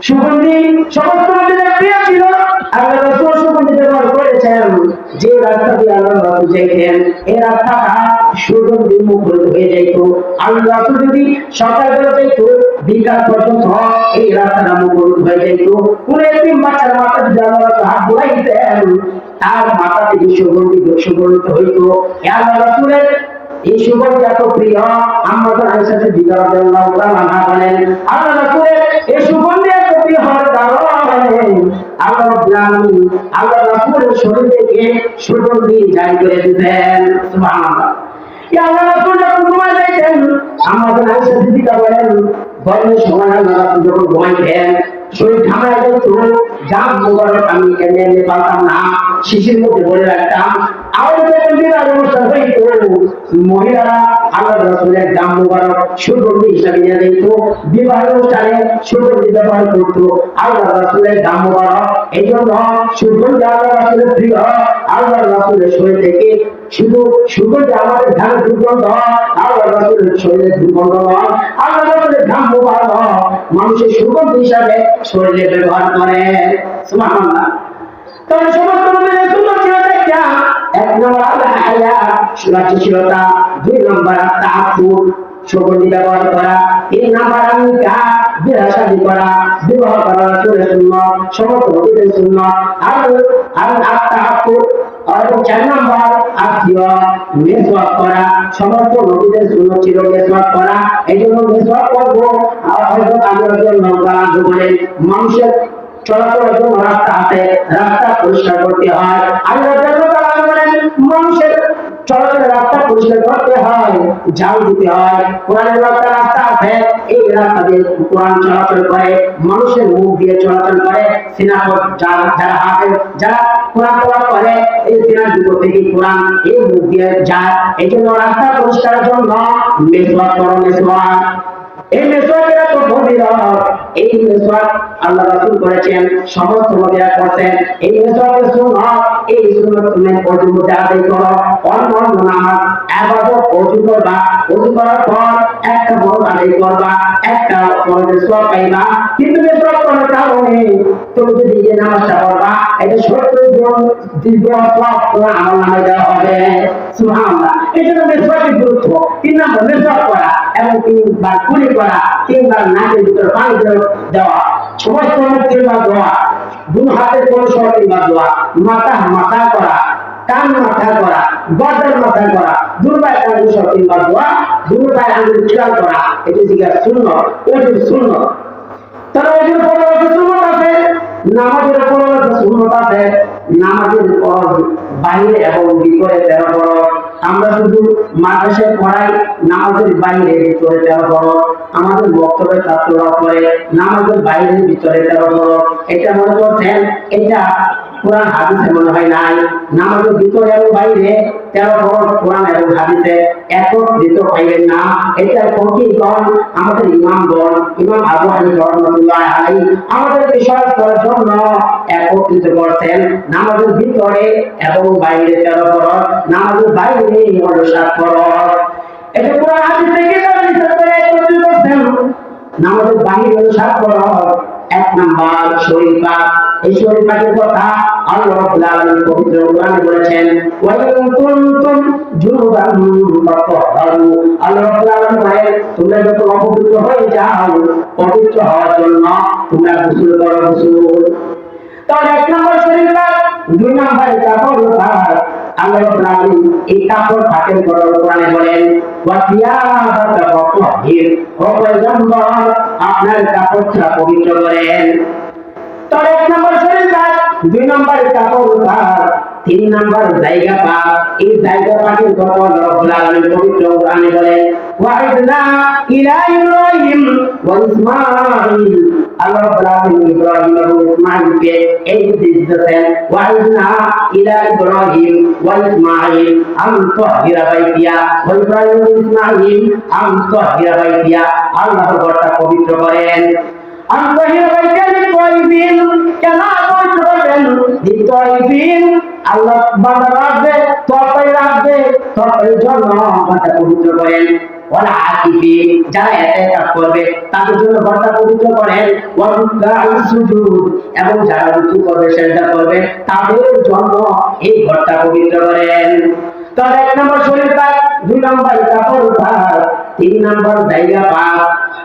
সমস্ত নবীদের প্রিয় ছিল। আল্লাহ রাসূল সুগন্ধি ব্যবহার করেছেন, যে রাস্তা দিয়ে আল্লাহ রাসূল যেতেন, এই রাস্তাটা সুগন্ধি মুখরিত হয়ে যেত। আল্লাহ রাসূল যদি সকালবেলা যেত, বিকাল পর্যন্ত এই রাস্তাটা মুখরিত হয়ে যেত। কোন একদিন বাচ্চার মাথা যদি আল্লাহ রাসূল হাত বুলাইতেন, তার মাথা থেকে সুগন্ধিত হইতো। আল্লাহ রাসূলের এই সুগন্ধি এত প্রিয়, আম্মা আয়েশা সিদ্দিকা রাদিয়াল্লাহু তাআলা বলেন, আল্লাহ রাসূলের এই সুগন্ধি এত প্রিয় হওয়ার কারণে আল্লাহ রাব্বুল আলামিন আল্লাহ রাসূলের শরীর থেকে সুগন্ধি জারি করে দিতেন। সুবহানাল্লাহ। ইয়া আল্লাহ রাসূল যখন ঘুমায় যাইতেন, আম্মা আয়েশা সিদ্দিকা বলেন, গরমের সময় আল্লাহ রাসূল যখন ঘুমাইতেন, শরীর ঠান্ডা হয়ে যেত, জাম মোবারক আমি এনে পারতাম না, শিশির মধ্যে ভরে রাখতাম। আর যখন বিরাট অনুষ্ঠান হইতো, মহিলারা আল্লাহ রাসূলের দাম মুবারক সুগন্ধি হিসাবে নিয়ে যেত, বিবাহ অনুষ্ঠানে সুগন্ধি ব্যবহার করত আল্লাহ রাসূলের দাম মুবারক। এই জন্য সুগন্ধি আল্লাহ রাসূলের প্রিয়। আল্লাহ রাসূলের শরীর থেকে শুধু সুগন্ধি আমাদের ধান দুর্গন্ধ, আল্লাহ রাসূলের শরীরে দুর্গন্ধ নয়, আল্লাহ রাসূলের দাম মুবারক মানুষের সুগন্ধি হিসাবে শরীরে ব্যবহার করে। সুবহানাল্লাহ। তবে সমস্ত নবীদের সুন্নাত ছিল একটা, এক নম্বর আল্লাহ হায়া সুরাচিশীলতা, দুই নম্বর তাআফুফ সুগন্ধি ব্যবহার করা, তিন নম্বর নিকা বিরাশাদি করা বিবাহ করা রাসূলের সুন্নাত, সমস্ত নবীদের সুন্নাত। আর তাআফুফ আর চার নম্বর আত্মীয় মেসওয়াক করা, সমস্ত নবীদের সুন্নাত ছিল মেসওয়াক করা। এই জন্য মেসওয়াক করবো হযরত আলী রাদিয়াল্লাহু তাআলা বলেন, মানুষের চলাচলের জন্য রাস্তা আছে, রাস্তা পরিষ্কার করতে হয়। আল্লাহ তাআলা বলেন মানুষের চলাচলের রাস্তা পরিষ্কার করতে হয়, ঝাল দিতে হয়। কোরআনের রাস্তা আছে, এই রাস্তা দিয়ে কোরআন চলাচল করে, মানুষের মুখ দিয়ে চলাচল করে। সিনাপথ যারা হাফেজ, যারা কোরআন পড়া করে, এই সিনার ভিতর থেকে কোরআন এই মুখ দিয়ে যায়। এই জন্য রাস্তা পরিষ্কারের জন্য মেসওয়াক করো, মেসওয়াক। এই মেসওয়াকের এত ফজিলত, এই মেসওয়াক আল্লাহ রাসূল করেছেন, সমস্ত নবীরা করেছেন। এই মেসওয়াকের সুন্নাত, এই সুন্নাত তুমি ওযুর মধ্যে আদায় করো। অন্য নামাজ ইবাদত ওযু করবা, ওযু করার পর একটা ফরজ আদায় করবা, একটা ফরজের সওয়াব পাইবা। কিন্তু মেসওয়াক করার কারণে তুমি যদি এই নামাজটা পড়বা, এটা 70 জন দীর্ঘ সওয়াব তোমার আমলনামায় দেওয়া হবে। সুবহানাল্লাহ। এই জন্য মেসওয়াকের গুরুত্ব। 3 নম্বর মেসওয়াক করা এবং 3বার কুলি করা, 3বার নাকের ভিতরে পানি দেওয়া, সমস্ত মুখের বা দোয়া, দুই হাতের কোন সঠিক বা দোয়া, মাথা করা, কান মাথা করা, গর্দন মাথা করা, দুর্বার কান সঠিক বা দোয়া, দুর্বার আঙ্গুল খেয়াল করা, এটি জিজ্ঞাসা সুন্নাত, ওজুর সুন্নাত। তাহলে ওজুর ফরজ সুন্নাত আছে, নামাজের ফরজ সুন্নাত আছে। নামাজের ফরজ বাইরে এবং ভিতরে 13 ফরজ। আমরা শুধু মাদ্রাসায় পড়াই নামাজের বাইরে ভিতরে 13 ফরজ, আমাদের বক্তব্যের ছাত্ররা পড়ে নামাজের বাইরে ভিতরে 13 ফরজ। এটা মনে করছেন এটা কোরআন হাদিসে মনে হয় নাই। নামাজের ভিতরে এবং বাইরে 13 ফরজ কোরআন এবং হাদিসে একত্রিত পাইবেন না। এটা ফকিহগণ, আমাদের ইমামগণ, ইমাম আবু হানিফা রাহমাতুল্লাহ আলাইহি আমাদের বিষয় করার জন্য একত্রিত করছেন নামাজের ভিতরে এবং বাইরে 13 ফরজ, নামাজের বাইরে হলো 7 ফরজ। এটা কোরআন হাদিস থেকে নির্দেশ করে একত্রিত করছেন। নামাজের বাইরে হলো 7 ফরজ। এক নাম্বার শরীর পাক। এই শরীর পাকের কথা আল্লাহ রাব্বুল আলামিন পবিত্র কোরআনে বলেছেন, ওয়া ইন কুনতুম জুনুবান ফাতাহহারু। আল্লাহ রাব্বুল আলামিন বলেন তোমরা যখন অপবিত্র হয়ে যাও, পবিত্র হওয়ার জন্য তোমরা গোসল করো, গোসল। তাহলে এক নম্বর শরীর পাক, দুই নম্বর কাপড় পাক। আল্লাহ রাব্বুল আলামিন এই কাপড় পাকের কথা কোরআনে বলেন, ওয়া সিয়াবাকা ফাতাহহির। ও পয়গম্বর আপনার কাপড়টা পবিত্র করেন। তাহলে এক নম্বর শরীর পাক, দুই নম্বর কাপড় পাক, তিন নম্বর জায়গা পাক। এই জায়গা পাকের কথা আল্লাহ রাব্বুল আলামিন পবিত্র কোরআনে বলেন, ওয়াইদনা ইলা ইব্রাহিম ওয়া ইসমাঈল। আল্লাহ রাব্বুল আলামিন ইব্রাহিম এবং ইসমাঈলকে এই নির্দেশ দিয়েছেন, ওয়াইদনা ইলা ইব্রাহিম ওয়া ইসমাঈল আন তুহিরা বাইতিয়া। ওয়া ইব্রাহিম এবং ইসমাঈল আন তুহিরা বাইতিয়া, আল্লাহর ঘরটা পবিত্র করেন। আন তুহিরা বাইতিয়া লিতাইবিন, কেন পবিত্র করবেন? লিতাইবিন, আল্লাহ বান্দা রাখবে, তরকারি রাখবে, তরকারির জন্য ঘরটা পবিত্র করেন। ওয়ালা আকিফিন, যারা একাকার করবে তাদের জন্য ঘরটা পবিত্র করেন। ওয়া রুকআ সুজুদ, এবং যারা রুকু করবে সিজদা করবে তাদের জন্য এই ঘরটা পবিত্র করেন। তাহলে এক নম্বর শরীর পাক, দুই নম্বর কাপড় পাক, তিন নম্বর জায়গা পাক,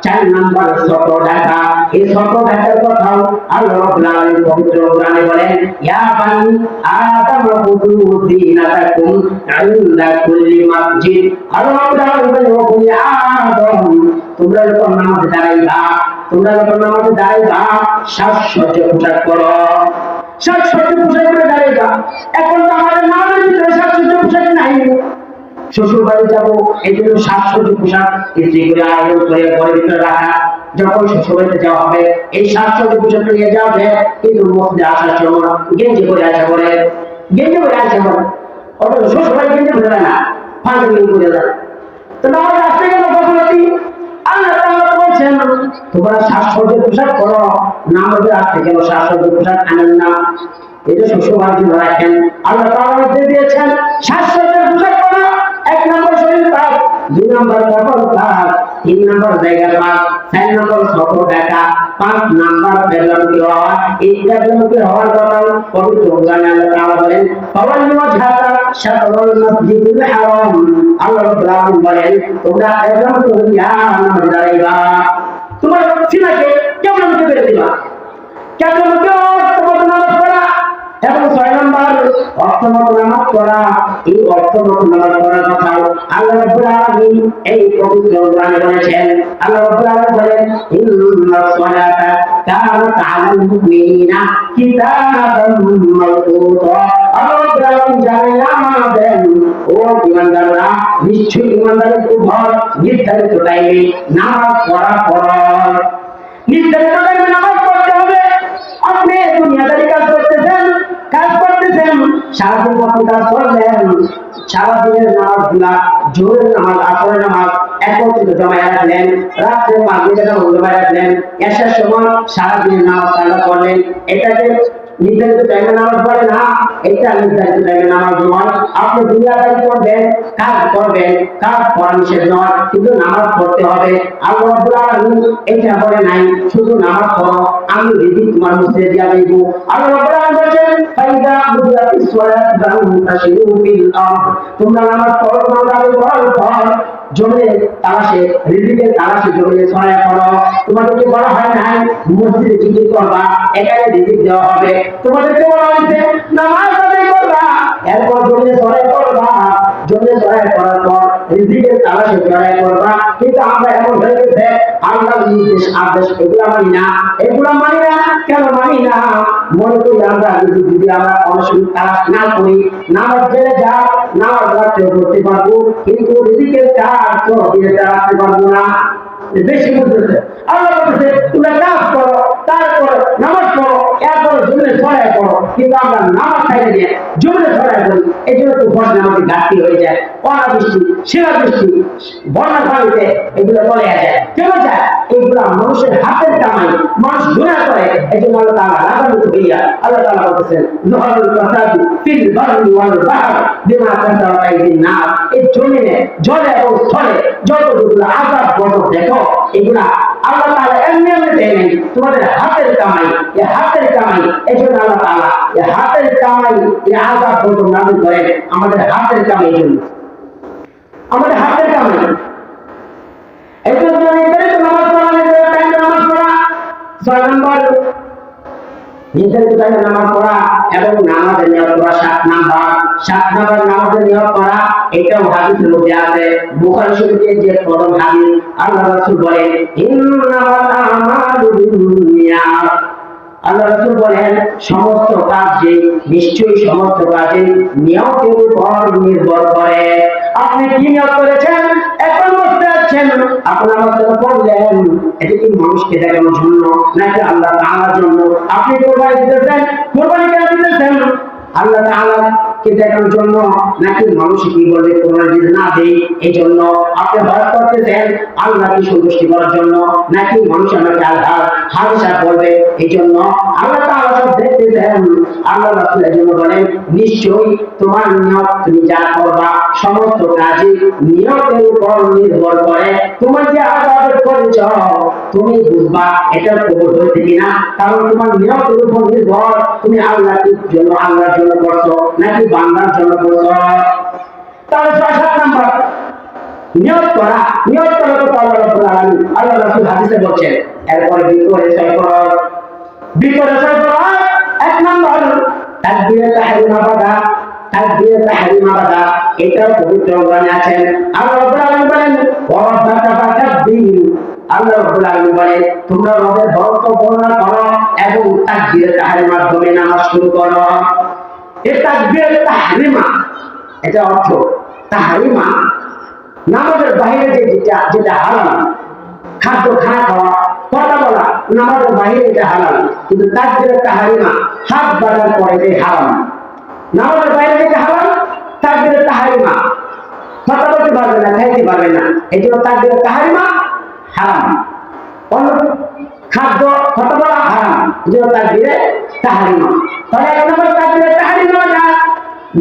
চার নম্বর ছোট ঢাকা। এই ছোট ঢাকার কথাও আল্লাহ রাব্বুল আলামিন পবিত্র কোরআনে বলেন, ইয়া বানি আদম খুযু যিনাতাকুম ইনদা কুল্লি মাসজিদ। আল্লাহ রাব্বুল আলামিন বলেন, ও বনি আদম তোমরা যখন নামাজে দাঁড়াইবা, সাজসজ্জা পোশাক করো, সাজসজ্জা পোশাক করে দাঁড়াইবা। এখন তো আমাদের নামাজের ভিতরে সাজসজ্জা পোশাক নাই। শ্বশুর বাড়ি যাবো, এই জন্য সাজসজ্জা পোশাক ইস্ত্রি করে আয়োজন করে ঘরের ভিতরে রাখা। যখন শ্বশুর বাড়িতে যাওয়া হবে এই সাজসজ্জা পোশাক নিয়ে যাওয়া হবে, কিন্তু মসজিদে আসার সময় গেঞ্জি করে আসা বলে, গেঞ্জি করে আসা বলে, অথচ শ্বশুর বাড়ি গেঞ্জি করে না। ফাঁকি করে যায়। তো নামাজ আসতে গেল ফজিলতি আল্লাহ তাআলা বলছেন তোমরা সাজসজ্জার পোশাক পরো, নামাজে আসতে গেল সাজসজ্জার পোশাক আনেন না, এটা শ্বশুরবাড়ির জন্য রাখেন। আল্লাহ তাআলা নির্দেশ দিয়েছেন সাজসজ্জার পোশাক পরো, এক নম্বর শরীর পাক, দুই নম্বর কপাল পাক, তিন নম্বর জায়গা পাক, চার নম্বর সফর দেখা, পাঁচ নম্বর বেগমকে হওয়া। এই বেগমকে হওয়ার কথা পবিত্র কোরআনে আল্লাহ তাআলা বলেন ফাওয়াল্লু ওয়াজহাকা শাতরাল মাসজিদিল হারাম। আল্লাহ রাব্বুল আলামিন বলেন তোমরা বেগম করিয়া নামাজ দাঁড়াইবা। তোমার সিনাকে কেমন করে দিবা, কেমন করে নামাজ পড়া এবং ৬ নম্বর অর্থমত নামাজ পড়া। এই অর্থমত নামাজ পড়ার কথা আল্লাহ রাব্বুল আলামিন এই পবিত্র কোরআনে বলেছেন। আল্লাহ রাব্বুল আলামিন বলেন ইন্নাস সালাতা কানাত আলাল মুমিনিনা কিতাবান মাওকুতা। আল্লাহ রাব্বুল আলামিন জানেন আমাদের ও ঈমানদাররা নিশ্চয়ই ঈমানদারের উপর নির্ধারিত টাইমে নামাজ পড়া ফরজ। নির্ধারিত টাইমে নামাজ পড়তে হবে। আপনি দুনিয়াদারি কাজ করতেছেন, সারাদিন আপনি কাজ করলেন, সারাদিনের নামাজ গুলা জোরের নামাজ আসরের নামাজ একত্রিত জমায় রাখলেন, রাত্রে মাগরিবের নামাজ জমায় রাখলেন, এশার সময় সারাদিনের নামাজ কাজা করলেন। এটাকে নির্ধারিত টাইমে নামাজ পড়ে না, এটা নির্ধারিত টাইমে নামাজ নয়। আপনি দুনিয়াদারি করবেন, কাজ করবেন, কাজ করা নিষেধ নয়, কিন্তু নামাজ পড়তে হবে। আল্লাহ রাব্বুল আলামিন এটা বলে নাই শুধু নামাজ পড়ো আমি রিজিক তোমার মুখে দিয়া দেব। আল্লাহ রাব্বুল আলামিন বলেন ফাইদা বুদিয়াতিস সালাত ফান্তাশিরু ফিল আরদ। তোমরা নামাজ পড়ো, নামাজ পড়ার পর জমিনে তালাশে রিজিকের তালাশে জমিনে ছড়ায় পড়ো। তোমাদেরকে বলা হয় নাই মসজিদে জিকির করবা, এখানে রিজিক দেওয়া হবে। তোমাদেরকে বলা হয়েছে নামাজ আদায় করবা, এরপর জমিনে ছড়ায় পড়বা, জমিনে ছড়ায় পড়ার পর রিজিকের তালাশে ছড়ায় পড়বা। কিন্তু আমরা এমন হয়ে গেছে আল্লাহর নির্দেশ আদেশ এগুলা মানি না, এগুলা মানি না। কেন মানি না? মনে করি আমরা যদি আমরা অনশন তালাশ না করি, নামাজ জেলে যা নামাজ রাখতে করতে পারবো, কিন্তু রিজিকের কাজ তো দিয়ে রাখতে পারবো না। বেশি বুঝতেছে আল্লাহ বলতেছে তোমরা কাজ করো, তারপর নামাজ পড়ো, এরপর জমিনে ছড়ায় পড়ো। কিন্তু আমরা নামাজ খাইতে দিয়ে জমিনে ছড়ায় পড়ি, এই জন্য তো ঘর নামাজের ঘাটতি হয়ে যায়, অনাবৃষ্টি শিলাবৃষ্টি বন্যার পানিতে এগুলো চলে যায়। কেন যায়? এগুলা মানুষের হাতের কামাই, মানুষ গুনাহ করে। এই জন্য আল্লাহ তাআলা রাগান্বিত হইয়া আল্লাহ তাআলা বলতেছেন যুহারুল ফাসাদু ফিল বাররি ওয়াল বাহর বিমা কাসাবাত আইদিন নাস। এই জমিনে জলে এবং স্থলে যতগুলো আযাব গজব দেখো এগুলা আল্লাহ তাআলা এমনি এমনি দেয় নাই, তোমাদের হাতের কামাই। এই হাতের কামাই, এই জন্য আল্লাহ তাআলা এই হাতের কামাই এই আযাব গজব নাযিল করেন আমাদের হাতের কামাই জন্য, আমাদের হাতের কামাই। এই জন্য নির্ধারিত নামাজ পড়া, নির্ধারিত টাইমে নামাজ পড়া ৬ নম্বর, নির্ধারিত টাইমে নামাজ পড়া এবং নামাজের নিয়ত করা ৭ নম্বর। ৭ নম্বর নামাজের নিয়ত করা, এটাও হাদিসের মধ্যে আছে। বুখারী শরীফে যে প্রথম হাদিস আল্লাহ রাসূল বলেন ইন্নামাল আমালু বিন্নিয়াত। আল্লাহ রাসূল বলেন সমস্ত কাজে নিশ্চয়ই সমস্ত কাজে নিয়তের উপর নির্ভর করে। আপনি কি নিয়ত করেছেন? এখন বলতে আছেন আপনার নামাজ পড়লেন, এটা কি মানুষকে দেখানোর জন্য নাকি আল্লাহ তাআলার জন্য? আপনি কোরবানি দিতেছেন, কোরবানি কেন দিতেছেন? আল্লাহ তাআলা কে দেখানোর জন্য নাকি মানুষ কি বলবে কোরবানি দিতে না দেই এই জন্য? আপনি হজ করতেছেন আল্লাহকে সন্তুষ্টি করার জন্য নাকি মানুষ আমাকে আল্লাহ হাদিসা বলবে এই জন্য? আল্লাহ তাআলা সব দেখতেছেন। আল্লাহ রাসূলের জন্য বলেন নিশ্চয়ই তোমার নিয়ত, তুমি যা করবা সমস্ত কাজে নিয়তের উপর নির্ভর করে। তোমার যে ইবাদত করেছ তুমি বুঝবা এটা কবুল হয়েছে কিনা, কারণ তোমার নিয়তের উপর নির্ভর। তুমি আল্লাহর জন্য আল্লাহর জন্য করছো নাকি বান্দার জন্য করছো? তাহলে ৬-৭ নম্বর নিয়ত করা। নিয়ত করা তো আল্লাহ রাব্বুল আলামিন আল্লাহ রাসূল হাদিসে বলেছেন। এরপরে ভিতরে ৬ ফরজ, ভিতরে ৬ ফরজ। ১ নম্বর তাকবীরে তাহরিমা বাদা, তাকবীরে তাহরিমা বাদা এটা পবিত্র কোরআনে আছেন। আল্লাহ রাব্বুল আলামিন বলেন ওয়া রাব্বাকা ফাকাব্বির। আল্লাহ রাব্বুল আলামিন বলেন তোমরা রবের বরকত বর্ণনা করো এবং তাকবীরে তাহরিমার মাধ্যমে নামাজ শুরু করো। এই তাকবীরে তাহরিমা এটা অর্থ তাহরিমা নামাজের বাইরে যেটা হারাম, খাদ্য খানা খাওয়া কথা বলা নামাজের বাইরে এটা হারাম, কিন্তু তাকবীরে তাহরিমা হাত বাঁধার পরে এটা হারাম। নামাজের বাইরে যেটা হারাম তাকবীরে তাহরিমা কথা পারবে না, খাইতে পারবে না। এই জন্য তাকবীরে তাহরিমা হারাম, অন্য খাদ্য কথা বলা হারাম, এই জন্য তাকবীরে তাহরিমা। তাহলে এক নম্বর তাকবীরে তাহরিমা না,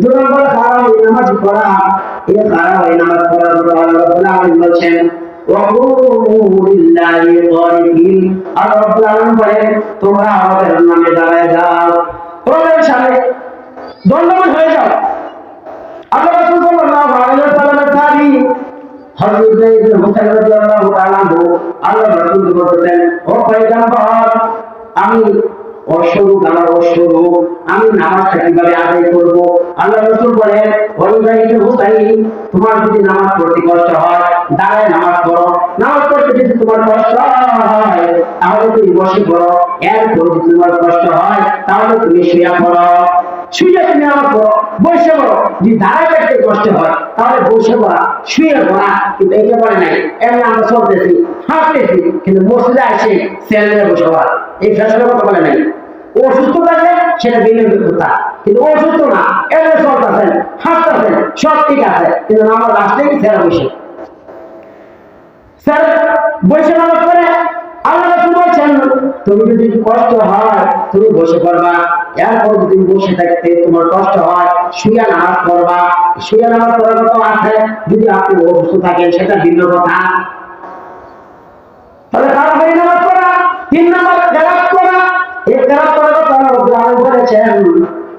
দুই নম্বর হারাম এই নামাজ পড়া। এই হারাম এই নামাজ পড়ার কথা আল্লাহ রাব্বুল আলামিন বলেছেন ওয়াকুমু লিল্লাহি কানিতিন। আল্লাহ রাব্বুল আলামিন বলেন তোমরা আমাদের নামে দাঁড়ায় যাও, তোমাদের সামনে দণ্ডবোধ হয়ে যাও। আল্লাহ রাসূল সাল্লাল্লাহু আলাইহি ওয়াসাল্লামের সাহাবী হযরত যায়েদ ইবনে হুসাইন রাদিয়াল্লাহু তাআলা আল্লাহ রাসূল বলেছেন ও পয়গম্বর, আমি অস্বরূপ, আমার অস্বরূপ, আমি নামাজটা কিভাবে আদায় করব? আল্লাহ রাসূল বলেন ও যায়েদ ইবনে হুসাইন, তোমার যদি নামাজ পড়তে কষ্ট হয় দাঁড়ায় নামাজ পড়ো, নামাজ পড়তে যদি তোমার কষ্ট হয় তাহলে তুমি বসে পড়ো, এরপর যদি তোমার কষ্ট হয় তাহলে তুমি শুয়ে পড়ো। শুয়ে তুমি নামাজ পড়ো, বসে পড়ো। যদি দাঁড়ায় পড়তে কষ্ট হয় তাহলে বসে পড়া, শুয়ে পড়া। কিন্তু এটা বলে নাই এমনি আমরা চলতেছি হাঁটতেছি কিন্তু মসজিদে আসে চেয়ারে বসে পড়া, এই ফ্যাশনের কথা বলে নাই। অসুস্থ থাকলে সেটা বিনোদন কথা, কিন্তু অসুস্থ না, এমনি চলতেছেন হাঁটতেছেন সব ঠিক আছে, কিন্তু আমার লাস্টে চেয়ারে বসে স্যার বসে নামাজ পড়ে। আল্লাহ রাসূল বলেছেন তুমি যদি কষ্ট হয় তুমি বসে পড়বা, এরপর যদি বসে থাকতে তোমার কষ্ট হয় শুয়ে নামাজ পড়বা। শুয়ে নামাজ পড়ার কথা আছে, যদি আপনি অসুস্থ থাকেন সেটা ভিন্ন কথা। তাহলে তাড়াতাড়ি নামাজ পড়া। তিন নম্বর কেরাত করা। এই কেরাত করার কথা আল্লাহ রাব্বুল আলামিন বলেছেন।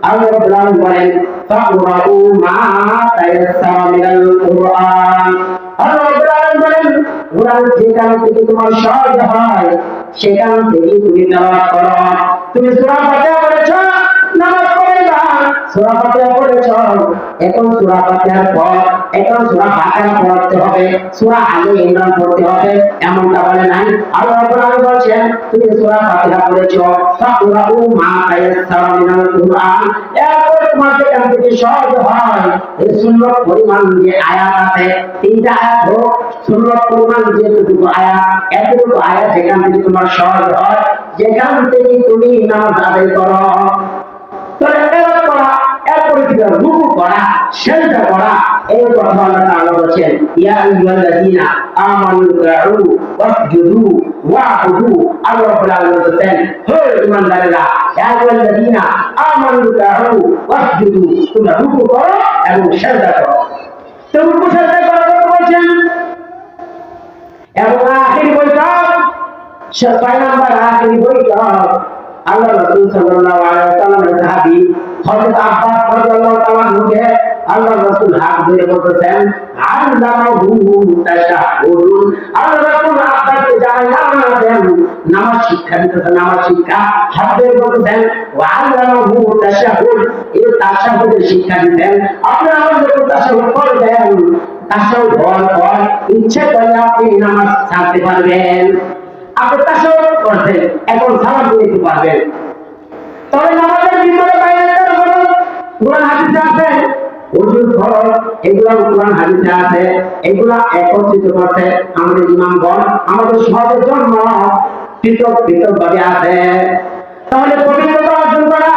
আল্লাহ রাব্বুল আলামিন বলেন ফাকরাউ মা তায়াসসারা মিনাল কুরআন। আল্লাহ রাব্বুল আলামিন বলেন কুরআন যেখান থেকে তোমার সহজ হয় সেখান থেকে তুমি তেলাওয়াত করো। তুমি সূরা ফাতিহা পড়েছো, নামাজ পড়বা, সূরা ফাতিহা পড়েছো, এখন সূরা ফাতিহার পর এখন সূরা বাকারা পড়তে হবে, সূরা আলে ইমরান পড়তে হবে, এমনটা বলে নাই। আল্লাহ রাব্বুল আলামিন বলেন তুমি সূরা ফাতিহা পড়েছো ফাকরাউ মা তায়াসসারা মিনাল কুরআন, এরপর তোমার যেখান থেকে সহজ হয় এই সুন্নাত পরিমাণ যে আয়াত আছে তিনটা আয়াত হোক, সুন্নাত পরিমাণ যেটুকু আয়াত এতটুকু আয়াত যেখান থেকে তোমার সহজ হয় যেখান থেকে তুমি নামাজ আদায় করো। তাহলে তেলাওয়াত করা, এরপরে কি রুকু করা, সিজদা করা, এই কথা আল্লাহ তাআলা বলেন ইয়া আইয়ুহাল্লাযীনা আমানু রাউ ওয়াসজুদু ওয়া'বুদু। আল্লাহ রাব্বুল আলামিন বলেন হে ঈমানদারেরা, ইয়া আইয়ুহাল্লাযীনা আমানু রাউ ওয়াসজুদু, তোমরা রুকু করো এবং সিজদা করো। তো রুকু সিজদা করার কথা বলেন। এবং আখির বৈঠক, 6 নম্বর আখির বৈঠক, আল্লাহ রাসূল সাল্লাল্লাহু আলাইহি ওয়াসাল্লামের সাহাবী হযরত আব্বাস রাদিয়াল্লাহু তাআলা আনহুকে আল্লাহ রাসূল হাত ধরে বলতেছেন আল্লামাহু তাশাহুদ। আল্লাহ রাসূল আব্বাসকে জানালেন নামাজ শিক্ষা দিতেছেন, নামাজ শিক্ষা হাত ধরে বলতেছেন ওয়া আল্লামাহু তাশাহুদ, এই তাশাহুদের শিক্ষা দিতেন। আপনারা যখন তাশাহুদ পড়বেন তাশাহুদ হওয়ার পর ইচ্ছে করলে আপনি নামাজ ছাড়তে পারবেন। আপনি তাশাহুদ করছেন, এখন সালাম দিতে পারবেন। তবে নামাজের ভিতরে বাইরে হলো কোরআন হাদিসে আছে, ওযুর ফরজ, এগুলা কোরআন হাদিসে আছে, এগুলা একত্রিত করতে আমাদের ইমামগণ আমাদের সমাজের জন্য পৃথক পৃথক ভাবে আছে। তাহলে পবিত্রতা অর্জন করা,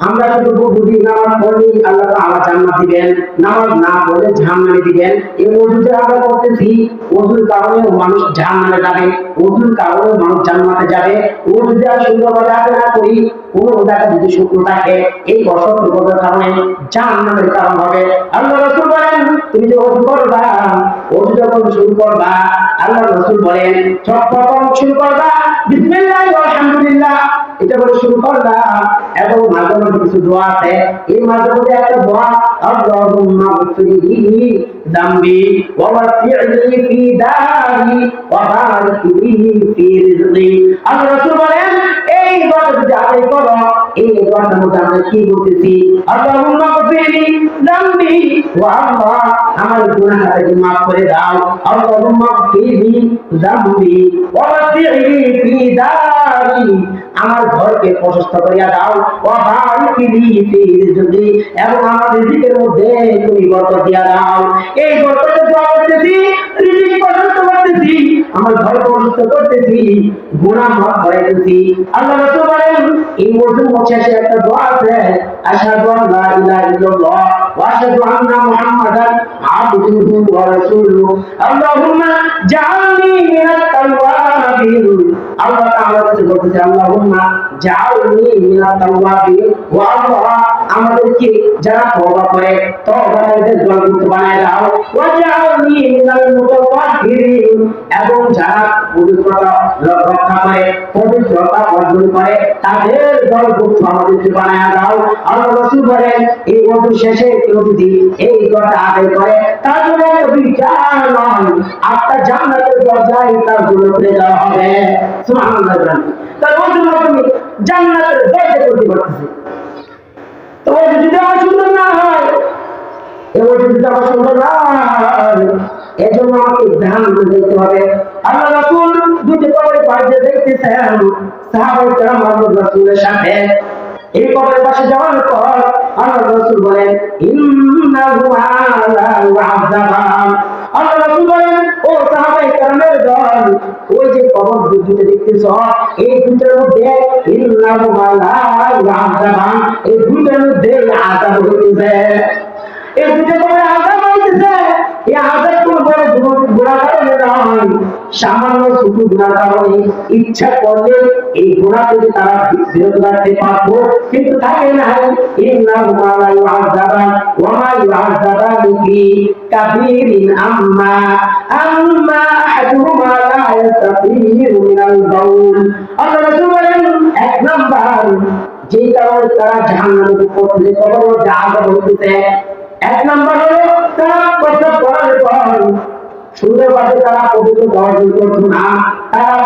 আমরা শুধু বুঝি নামাজ পড়লে আল্লাহ তাআলা জান্নাত দিবেন, নামাজ না পড়লে জাহান্নামে দিবেন। এই ওযুতে আমরা করতেছি, ওযুর কারণে মানুষ জাহান্নামে যাবে, ওযুর কারণে মানুষ জান্নাতে যাবে। ওযু যদি সুন্দরভাবে আদায় না করি, কোন ওটাকে যদি শুকনো থাকে, এই অসতর্কতার কারণে জাহান্নামের কারণ হবে। আল্লাহ রাসূল বলেন তুমি যে ওযু করবা, ওযু যখন শুরু করবা আল্লাহ রাসূল বলেন প্রথম শুরু করবা বিসমিল্লাহ আলহামদুলিল্লাহ, এটা বলে শুরু করবা। এবং মাঝে মাঝে কিছু দোয়া আছে, এই মাঝে মধ্যে একটা দোয়া আল্লাহুম্মা গফিরলি যামবি ওয়া ওয়াসি'লি ফি দারি ওয়া বারিক লি ফি রিজকি। আল্লাহ রাসূল বলেন এই দোয়াটা যদি আদায় করো, এই দোয়াটার মধ্যে আমরা কি বলতেছি আল্লাহুম্মা গফিরলি যামবি, ওয়া আল্লাহ আমার গুনাহটাকে maaf করে দাও, আল্লাহুম্মা গফিরলি যামবি ওয়া ওয়াসি'লি ফি দারি, আমার ঘরকে প্রশস্ত করিয়া দাও, ওয়া বারিক লি ফি রিজকি, এবং আমার রিজিকের মধ্যে তুমি বরকত দিয়া দাও। এই বরকতের দোয়া করতেছি, রিজিক প্রশস্ত করতেছি, আমার ঘর প্রশস্ত করতেছি, গুনাহ মাফ করাইতেছি। আল্লাহ রাসূল বলেন এই ওযু শেষে একটা দোয়া আছে, আশহাদু আল্লা ইলাহা ইল্লাল্লাহ ওয়া আশহাদু আন্না মুহাম্মাদান আবদুহু ওয়া রাসূলুহু আল্লাহুম্মা জাআলনি মিনাত তাওয়াবিন। আল্লাহ তাআলা বলতেছে আল্লাহুম্মা জাআলনি মিনাত তাওয়াবিন, ওয়া আল্লাহ আমাদেরকে যারা তওবা করে তওবাকারীদের দলভুক্ত বানায় দাও, ওয়া জাআলনি মিনাল মুতাতাহহিরিন, এবং যারা পবিত্রতা রক্ষা করে পবিত্রতা অর্জন করে তাদের দলভুক্ত আমাদেরকে বানায় দাও। আল্লাহ রাসূল বলেন এই ওযু শেষে কেউ যদি এই দোয়াটা আদায় করে তার জন্য বিচার নয়, আপনার জান্নাতের দরজায় তার জন্য খুলে দেওয়া হবে। সুবহানাল্লাহ। তার ওযুর মাধ্যমে জান্নাতের দরজা খুলতে পারতেছে। তো ওযু যদি আমার সুন্দর না হয়, এই ওযু যদি আমার সুন্দর না হয়, এজন্য আমাকে ধ্যান দিতে হবে। আল্লাহ রাসূল দুটি কবরের পাশে দেখতেছেন, সাহাবায়ে কেরাম আল্লাহ রাসূলের সাথে এই কবরের পাশে যাওয়ার পর আল্লাহ রাসূল বলেন ইন্নাহু আলা ওয়া'যাবান। আল্লাহ রাসূল বলেন ও সাহাবায়ে কেরামের দল, ওই যে কবর দুটো দেখতেছো এই দুটোর মধ্যে ইন্নাহু আলা ওয়া'যাবান, এই দুটোর মধ্যে আযাব হইতেছে, এই দুটো কবরে আযাব হইতেছে। এই আযাব কোন বড় গুনাহ কারণে নয়, সামান্য ছোট গুনার কারণে ইচ্ছা করলে এই গুনাহ থেকে তারা বিরত রাখতে পারত, কিন্তু থাকে না। ইন্নাহু লা ইউআযাবান ওয়া মা ইউআযাবানি ফি কাবীরিন আম্মা আহাদুহুমা লা ইস্তাতিরু মিনাল বাউল। আল্লাহ রাসূল বলেন এক নাম্বার যে কারণে তারা জাহান্নামে পড়তে কবর আযাব হইতেছে, এক নাম্বার হলো তারা প্রস্রাব করার পর সুন্দরভাবে তারা পবিত্র অর্জন করতো না, তারা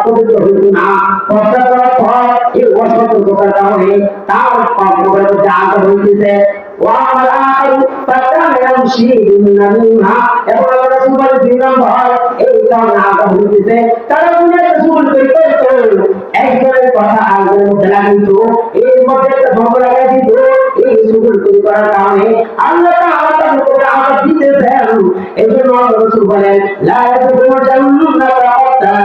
পবিত্র হইত না। প্রস্রাব করার পর এই অসতর্কতার কারণে তার কবরের মধ্যে আযাব হইতেছে। ওয়াল আখিরু ফাতানা ইয়ামশি বিন্নামিমা, এবং আল্লাহ রাসূল বলেন দুই নম্বর এই কারণে আযাব হইতেছে তারা দুনিয়াতে সুবুল করতে একজনের কথা আরেকজনের মধ্যে লাগিত, এর মধ্যে একটা ভঙ্গ লাগাই দিত। এই সুবুল করার কারণে আল্লাহ তাআলা তাদের উপরে আযাব দিতেছেন। এজন্য আল্লাহ রাসূল বলেন লা ইয়াদখুলুল জান্নাতা হাত্তা,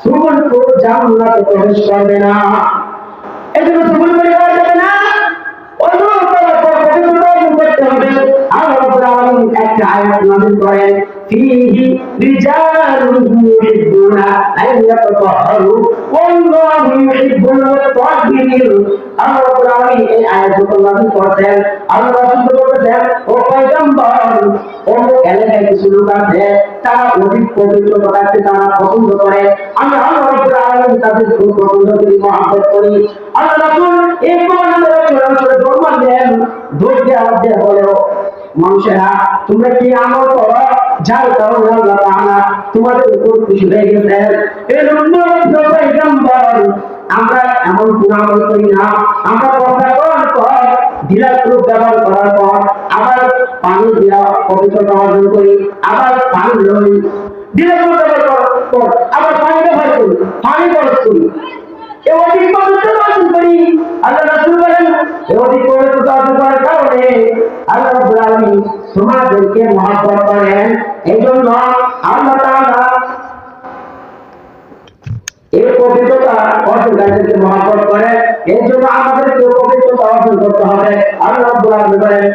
সুবুল করে জান্নাতে প্রবেশ করবে না। এজন্য সুবুল করে যাবে না, ওযু করার পর পবিত্রতা অর্জন করতে হবে। আল্লাহ রাব্বুল আলামিন একটা আয়াত নাযিল করেন ফীহি রিজালুন ইউহিব্বুনা আন ইয়াতাতাহহারু ওয়াল্লাহু ইউহিব্বুল মুতাহহিরিন। আল্লাহ রাব্বুল আলামিন এই আয়াতগুলো নাযিল করেছেন। আল্লাহ রাসূল বলেছেন ও পয়গম্বর, অমুক এলাকায় কিছু লোক আছে তারা অধিক পবিত্রতা রাখতে তারা পছন্দ করে, আমি আল্লাহ রাব্বুল আলামিন তাদের খুব পছন্দ করি, মহব্বত করি। আল্লাহ রাসূল এই কোরআনের চূড়ান্ত প্রমাণ দেন, ধৈর্য আল্লাহ বলেও মানুষেরা তোমরা কি আমল করো যার কারণে আল্লাহ তাআলা তোমাদের উপর খুশি হয়ে গেছেন। এই পয়গম্বর, আমরা এমন গুনাহ করি না, আমরা কথা করার পর ঢিলাসুলভ ব্যবহার করার পর আবার পানি দিয়া পবিত্রতা অর্জন করি, আবার পানি লই, ঢিলাসুলভ ব্যবহার করার পর আবার পানি ব্যবহার করি, পানি খরচ করি, এ অধিক পবিত্রতা অর্জন করি। আল্লাহ রাসূল বলেন এই অধিক পবিত্রতা অর্জন করার কারণে আল্লাহ রাব্বুল আলামিন তোমাদেরকে মহব্বত করেন। এজন্য আল্লাহ তাআলা এই পবিত্রতা অর্জনকারীদেরকে মহব্বত করে, এর জন্য আমাদেরকে পবিত্রতা অর্জন করতে হবে। আল্লাহ রাব্বুল আলামিন বলেন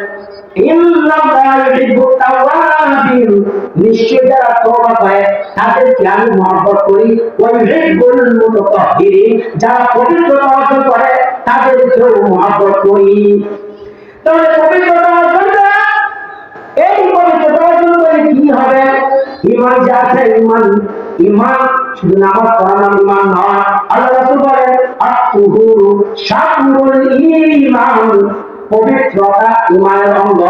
ইন্নাল্লাহা ইউহিব্বুত তাওয়াবিন, নিশ্চয় যারা তওবা করে তাদেরকে আমি মহব্বত করি। ওয়া ইউহিব্বুল মুতাতাহহিরিন, যারা পবিত্রতা অর্জন করে তাদেরকেও মহব্বত করি। তাহলে পবিত্রতা অর্জন করা, এই পবিত্রতা অর্জন করে কি হবে? ঈমান যে আছে, ঈমান শুধু নামাজ পড়া নাম ঈমান নয়। আল্লাহ রাসূল বলেন আত-তুহুরু শাতরুল ঈমান, পবিত্রতা ঈমানের অঙ্গ।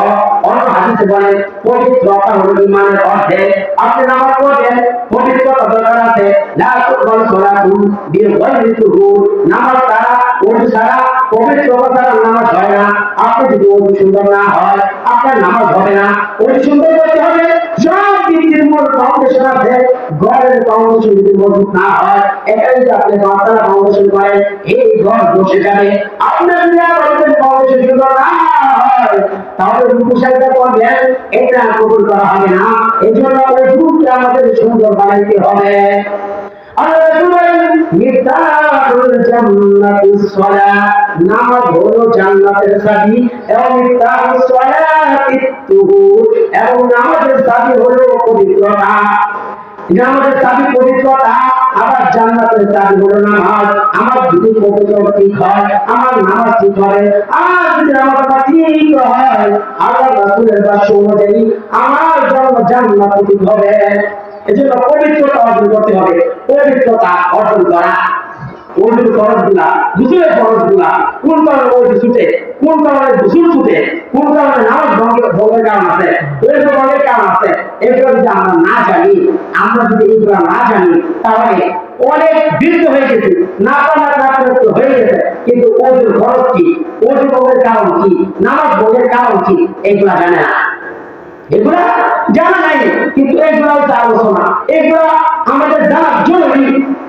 অন্য হাদিসে বলেন পবিত্রতা হলো ঈমানের অর্ধেক। আপনি নামাজ পড়েন, পবিত্রতা দরকার আছে। লা তুকবালু সালাতুন বিগাইরি তুহুর, নামাজ ছাড়া, ওযু ছাড়া, পবিত্রতা ছাড়া নামাজ হয় না। আপনি যদি ওযু সুন্দর না হয় আপনার নামাজ হবে না। ওযু সুন্দর করতে হবে, সব ভিত্তির মূল ফাউন্ডেশন আছে, ঘরের ফাউন্ডেশন যদি মজবুত না হয়, এখানে যদি আপনি দশতলা ফাউন্ডেশন করেন, এই ঘর বসে যাবে। আপনার যদি আমাদের ফাউন্ডেশন সুন্দর না হয়, তাহলে রূপসাইটা করবেন, এটা কবুল করা হবে না। এই জন্য আমাদের সুন্দর বানাইতে হবে। নামাজ হলো জান্নাতের চাবি, এবং নামাজের চাবি হলো পবিত্রতা। নামাজের চাবি পবিত্রতা, আবার জান্নাতের চাবি হলো নামাজ। আমার যদি পবিত্র ঠিক হয়, আমার নামাজ ঠিক হবে। আর যদি নামাজটা ঠিক হয়, আল্লাহ রাসূলের বাক্য অনুযায়ী আমার জন্য জান্নাত ঠিক হবে। এজন্য পবিত্রতা অর্জন করতে হবে। পবিত্রতা অর্জন করা, ওজুর খরচগুলা, গুসুলের খরচগুলা, কোন কারণে ওজু ছুটে, কোন কারণে গুসুল ছুটে, কোন কারণে নামাজ ভঙ্গের কারণ আছে, ওজু ভঙ্গের কারণ আছে, এগুলো যদি আমরা না জানি, আমরা যদি এগুলো না জানি, তাহলে অনেক বৃদ্ধ হয়ে গেছে, না হয়ে গেছে, কিন্তু ওজুর খরচ কি, ওজু ভঙ্গের কারণ কি, নামাজ ভঙ্গের কারণ কি, এগুলা জানে না। এগুলা জানা নাই, কিন্তু এগুলা হচ্ছে আলোচনা, এগুলা আমাদের জানা জরুরি।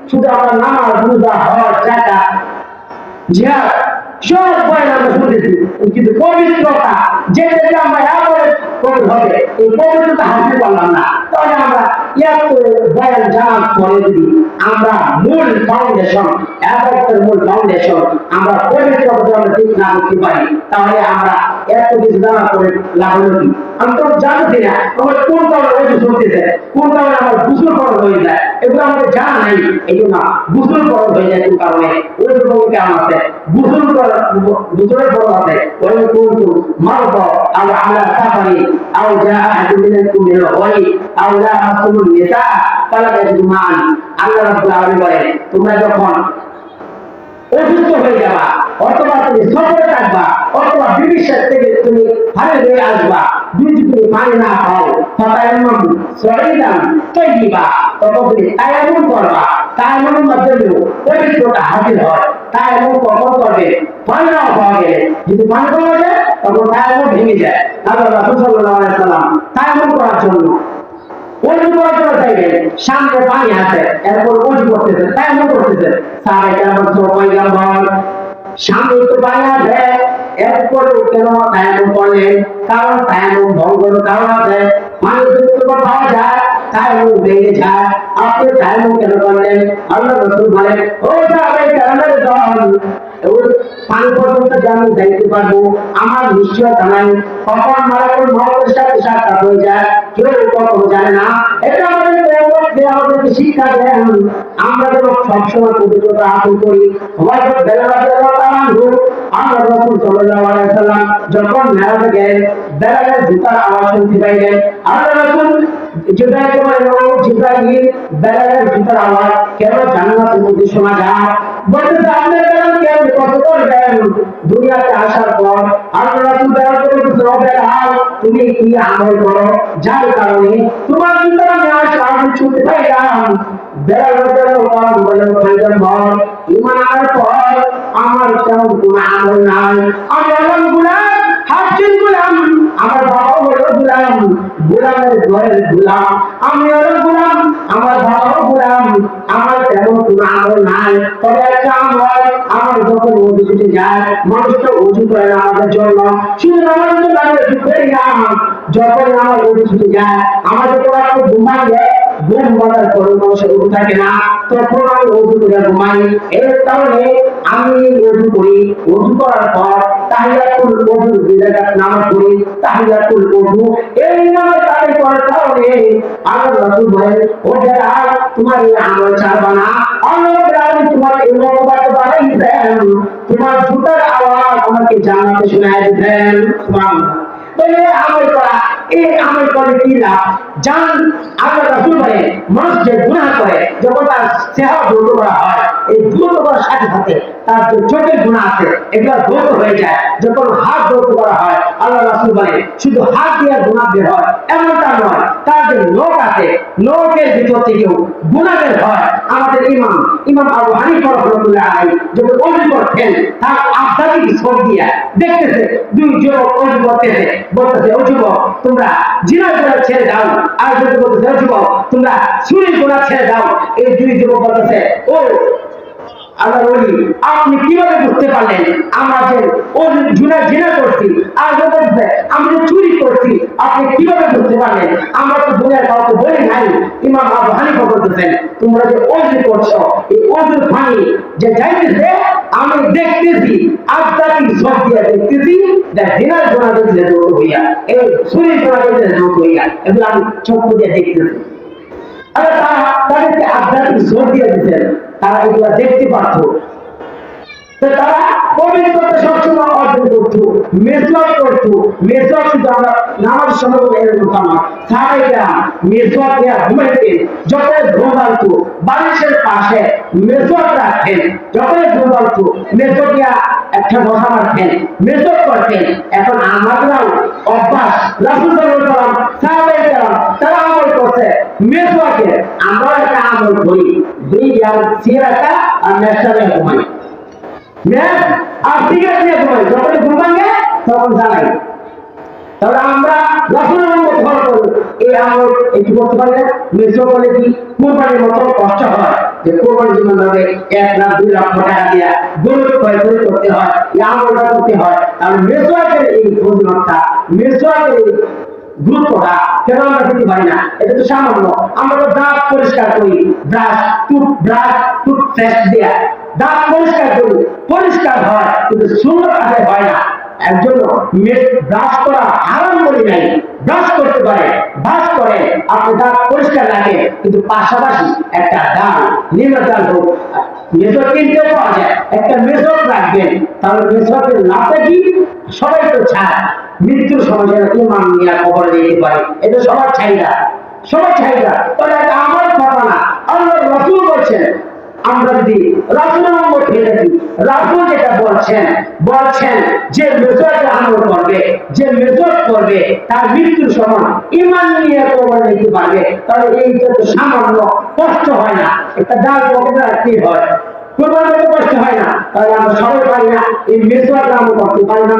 শুধু আমরা নামাজ, রোজা, হজ, যাকাত, জিহাদ সব বয়ান আমরা শুনতেছি, কিন্তু পবিত্রতা যেটা আমরা করতে হবে, এই পবিত্রতা হাসিল করলাম না, তাহলে আমরা এত বয়ান জানার পরে যদি আমরা মূল ফাউন্ডেশন, মূল ফাউন্ডেশন আমরা পবিত্রতা আমরা ঠিক না করতে পারি, তাহলে আমরা এত কিছু জানার পরে লাভ হলো কি? আমি তো জানছি না আমার কোন কারণে ওজু চলতেছে, কোন কারণে আমার গুসল ফরজ হয়ে যায়, এগুলো আমাদের জানা নাই। এই জন্য গুসল ফরজ হয়ে যায় কোন কারণে, ওজু কেমন আছে, গুসলের ফরজ আছে, ওই কিন্তু মারদ আও আলা সাফারি আও জা আহাদুম মিনকুম মিনাল গায়ব আও লা মাসুল নিসা ফালা তাজমান। আল্লাহ রাব্বুল আলামিন বলেন, তোমরা যখন অসুস্থ হয়ে যাবা, অথবা তুমি সফরে থাকবা, অথবা বিবিশ্বাস থেকে তুমি ভালো হয়ে আসবা, যদি তুমি পানি না পাও, ফাতায়াম্মাম সাইয়িদান তাইয়্যিবা, তখন তুমি তায়াম্মুম করবা। তায়াম্মুমের মাধ্যমে পবিত্রতা হাসিল হয়। তায়াম্মুম কখন করবে? পানি না পাওয়া গেলে। যদি পানি পাওয়া যায়, তখন তায়াম্মুম ভেঙে যায়। আল্লাহ রাসূল সাল্লাল্লাহু আলাইহি ওয়াসাল্লাম তায়াম্মুম করার জন্য ওজু করার জন্য চাইবেন, সামনে পানি আছে, এরপর ওজু করতেছেন, তায়াম্মুম করতেছেন, সাহাবায়ে কেরাম পয়গম্বর সামনে তো পানি আছে, এরপরেও কেন তায়াম্মুম করলেন? কারণ তায়াম্মুম ভঙ্গের কারণ আছে, পানি যুক্ত পাওয়া যায়, তায়াম্মুম ভেঙে যায়। আপনি তায়াম্মুম কেন করলেন? আল্লাহ রাসূল বলেন, ও সাহাবায়ে কেরামের দল, পানি পর্যন্ত আমি যাইতে পারবো, আমার নিশ্চয়তা নাই, কখন মালাকুল মউতের সাথে সাক্ষাৎ হয়ে যায় কেউ কখনো জানে না। এটা আমাদেরকে শিক্ষা দেন, আমরা যেন সবসময় পবিত্রতা হাসিল করি। আমরা রাসূল সাল্লাল্লাহু আলাইহি ওয়াসাল্লাম যখন মেরাজে গেলেন, বেলালের জুতার আওয়াজ শুনতে পাইলেন। আল্লাহ রাসূল জিবরাইলকে বললেন, ও জিবরাইল, বেলালের জুতার আওয়াজ কেন জান্নাতের মধ্যে শোনা যায়? বলতেছে, আপনি বেলাল কেন কত করবেন? দুনিয়াতে আসার পর আল্লাহ রাসূল বেলালকে বলতেছে, ও বেলাল, তুমি কি আমল করো যার কারণে তোমার জুতার আওয়াজ শুনতে পাইলাম? বেলাল রাদিয়াল্লাহু তাআলা বললেন, পয়গম্বর, ঈমান আনার পর আমার তেমন কোনো আমল নাই, আমি হলাম গোলাম, হাজির গোলাম, আমার বাবা হলো গোলাম, গোলামের ঘরের গোলাম, আমি হলাম গোলাম, আমার বাবাও গোলাম, আমার তেমন কোনো আমল নাই। তবে একটা আমল, আমার যখন ওজু ছুটে যায়, মানুষ তো ওজু করে না আমাদের জন্য, শুধু আমার জন্য আমি ওজু করি না। যখন আমার ওজু ছুটে যায়, আমাদের তো একটা ঘুমাই দেয়, ঘুম বাঁধার পরে মানুষের ওজু থাকে না, তখন আমি ওজু করে ঘুমাই। এর কারণে আমি ওজু করি, ওজু করার পর তাহিয়াতুল ওজু বিরাকাত নামাজ পড়ি, তাহিয়াতুল ওজু এই নামাজ আদায় করার কারণে আল্লাহ রাসূল বলেন, ও বেলাল, তোমার এই আমল ছাড়বা না। আল্লাহ বেলাল তোমার এই মর্যাদা বাড়াইছেন, তোমার জুতার আওয়াজ আমাকে জান্নাতে শোনায় দিবেন। সুবহানাল্লাহ। আমল করা, এই আমল করে কি লাভ? জান আল্লাহ রাসূল বলেন, মানুষ যে গুনাহ করে, যখন তার চেহারা দ্রুত করা হয়, এই দ্রুত করার সাথে সাথে তার যে চোখের গুনাহ আছে, এগুলো দ্রুত হয়ে যায়। যখন হাত দ্রুত করা হয়, আল্লাহ রাসূল বলেন, শুধু হাত দিয়ে গুনাহ বের হয় এমনটা নয়, তার যে লোক আছে, লোকের ভিতর থেকেও গুনাহের হয়। আমাদের ইমাম আবু হানিফা রাহমাতুল্লাহ আলাইহি যখন ওযু করতেন, তার আধ্যাত্মিক চোখ দিয়া দেখতেছে দুই যুবক ওযু করতেছে, বলতেছে ও যুবক তোমরা জিনার গুনাহ ছেড়ে দাও, আর যদি বলতেছে ও যুবক তোমরা চুরির গুনাহ ছেড়ে দাও। এই দুই যুবক বলতেছে ও আল্লাহর ওলি, আপনি কিভাবে বুঝতে পারলেন আমরা যে জিনা করছি, আর বলতেছে আমরা চুরি করছি, আপনি কিভাবে বুঝতে পারলেন? আমরা তো দুনিয়ার কাউকে বলি নাই। ইমাম আবু হানিফা বলতেছেন তোমরা যে ওযু করছো, এই ওযুর পানি যে যাইতেছে আমি দেখতেছি, আধ্যাত্মিক চোখ দিয়ে দেখতেছি যে জিনার গুনাহ দেখলে যৌত হইয়া, এই চুরির গুনাহ দেখলে যৌত হইয়া, এগুলো আমি চক্ষু দিয়ে দেখতেছি। আর তাদেরকে আধ্যাত্মিক চোখ দিয়ে দিচ্ছেন, তারা এগুলো দেখতে পারত। তারা পবিত্রতা সবসময় অর্জন করতো, মেসওয়াক করতো। মেসওয়াক শুধু আমরা নামাজ সময় এরকম না, সাহাবাইরা মেসওয়াক দিয়ে ঘুমাইতেন। যখন ঘুম ভাঙতো বালিশের পাশে মেসওয়াক রাখতেন, যখন ঘুম ভাঙতো মেসওয়াক দিয়া একটা বসা মারতেন, মেসওয়াক করতেন। এখন আমাদেরও অভ্যাস, রাসূল সাল্লাল্লাহু আলাইহি ওয়াসাল্লাম সাহাবাইরা তারা আমল করছে মেসওয়াকে, আমরা একটা আমল করি, দুই আর সিগারেটটা আর মেসওয়াকে ঘুমাই, আর সিগারেট নিয়ে ঘুমাই, যখন ঘুম ভাঙে তখন জ্বালাই। তাহলে আমরা রাসূলের উম্মত হওয়ার পর এই আমল একটু করতে পারি না? মেসওয়াক করলে কি কুরবানির মতো কষ্ট হয়? যে কুরবানির জন্য ধরে 1 লাখ 2 লাখ টাকা দিয়া গরু ক্রয় করতে হয়, এই আমলটা করতে হয়। তাহলে মেসওয়াকের এই ফজিলতটা, মেসওয়াকের এই গুরুত্বটা কেন আমরা দিতে পারি না? এটা তো সামান্য। আমরা তো দাঁত পরিষ্কার করি, টুথপেস্ট দিয়ে দাঁত পরিষ্কার করি, পরিষ্কার হয়, কিন্তু সুন্দর আদায় হয় না। একজন ব্রাশ করা হারাম বলি নাই, ব্রাশ করতে পারে, ব্রাশ করে আপনি দাঁত পরিষ্কার লাগে, কিন্তু পাশাপাশি একটা ডাল, নিম ডাল হোক, মেসওয়াক কিনতে পাওয়া যায়, একটা মেসওয়াক রাখবেন। তাহলে মেসওয়াকের লাভটা কি? সবাই তো চায় মৃত্যুর সময় যেন ইমাম নিয়ে কবরে যেতে পারে, এটা সবার চাহিদা, সবার চাহিদা। তাহলে এটা আমার কথা না, আল্লাহর রাসূল বলছেন আমরা যদি রাসূলের উম্মত হয়ে থাকি, রাসূল যেটা বলছেন যে মেসওয়াক আমল করবে, যে মেসওয়াক করবে তার মৃত্যুর সময় ঈমান নিয়ে কবরে যেতে পারবে। তাহলে এইটা তো সামান্য কষ্ট হয় না, একটা ডাল পকেটে রাখতেই হয়, কুরবানিতে কষ্ট হয় না। তাহলে আমরা সবাই পারি না এই মেসওয়াক আমল করতে পারি না?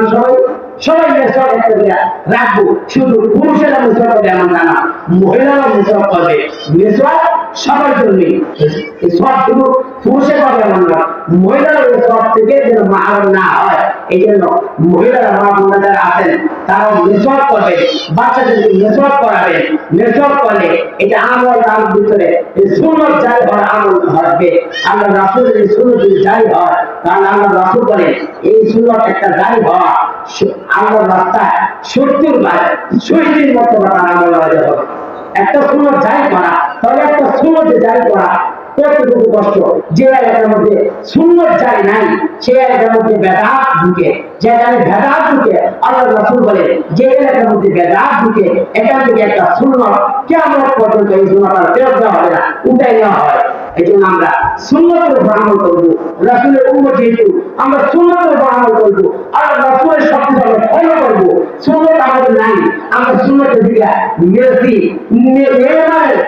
সবাই মেসওয়াক একটা করে রাখবো। শুধু পুরুষেরা মেসওয়াক করবে এমন না, মহিলারা মেসওয়াক করবে। মেসওয়াক সবার জন্যই, এই সব শুধু পুরুষে করবে এমন না, মহিলারা এই সব থেকে যেন মাহারম না হয়, এই জন্য মহিলারা মা বোনেরা আছেন তারাও মেসওয়াক করবে, বাচ্চাদেরকে মেসওয়াক করাবে। মেসওয়াক করলে এটা আমল, তার ভিতরে এই সুন্নাত জারি হওয়ার আমল হবে। আল্লাহ রাসূলের এই সুন্নাত জারি হয়, কারণ আল্লাহ রাসূল বলেন এই সুন্নাত একটা জারি হওয়া আল্লাহর রাস্তায় 70 বার শহীদের মতো আমল হবে। একটা সুন্নাত জারি করা, তাহলে একটা সুন্নাত জারি করা কতটুকু কষ্ট। যে এলাকার মধ্যে সুন্নাত জারি নাই, সে এলাকার মধ্যে বেদাত ঢুকে, যেখানে বেদাত ঢুকে আল্লাহ রাসূল বলেন যে এলাকার মধ্যে বেদাত ঢুকে, এখান থেকে একটা সুন্নাত কিয়ামত পর্যন্ত এই সুন্নাত আর ফেরত দেওয়া হবে না, উঠাই নেওয়া হয়। এই জন্য আমরা সুন্নাতের উপর আমল করবো, রাসূলের উম্মত যেহেতু আমরা সুন্নাতের উপর আমল করবো, আর রাসূলের সবকিছু আমরা ফলো করবো। সুন্নাত আমাদের নাই, আমরা সুন্নাতের দিকে মেসি নেইমারের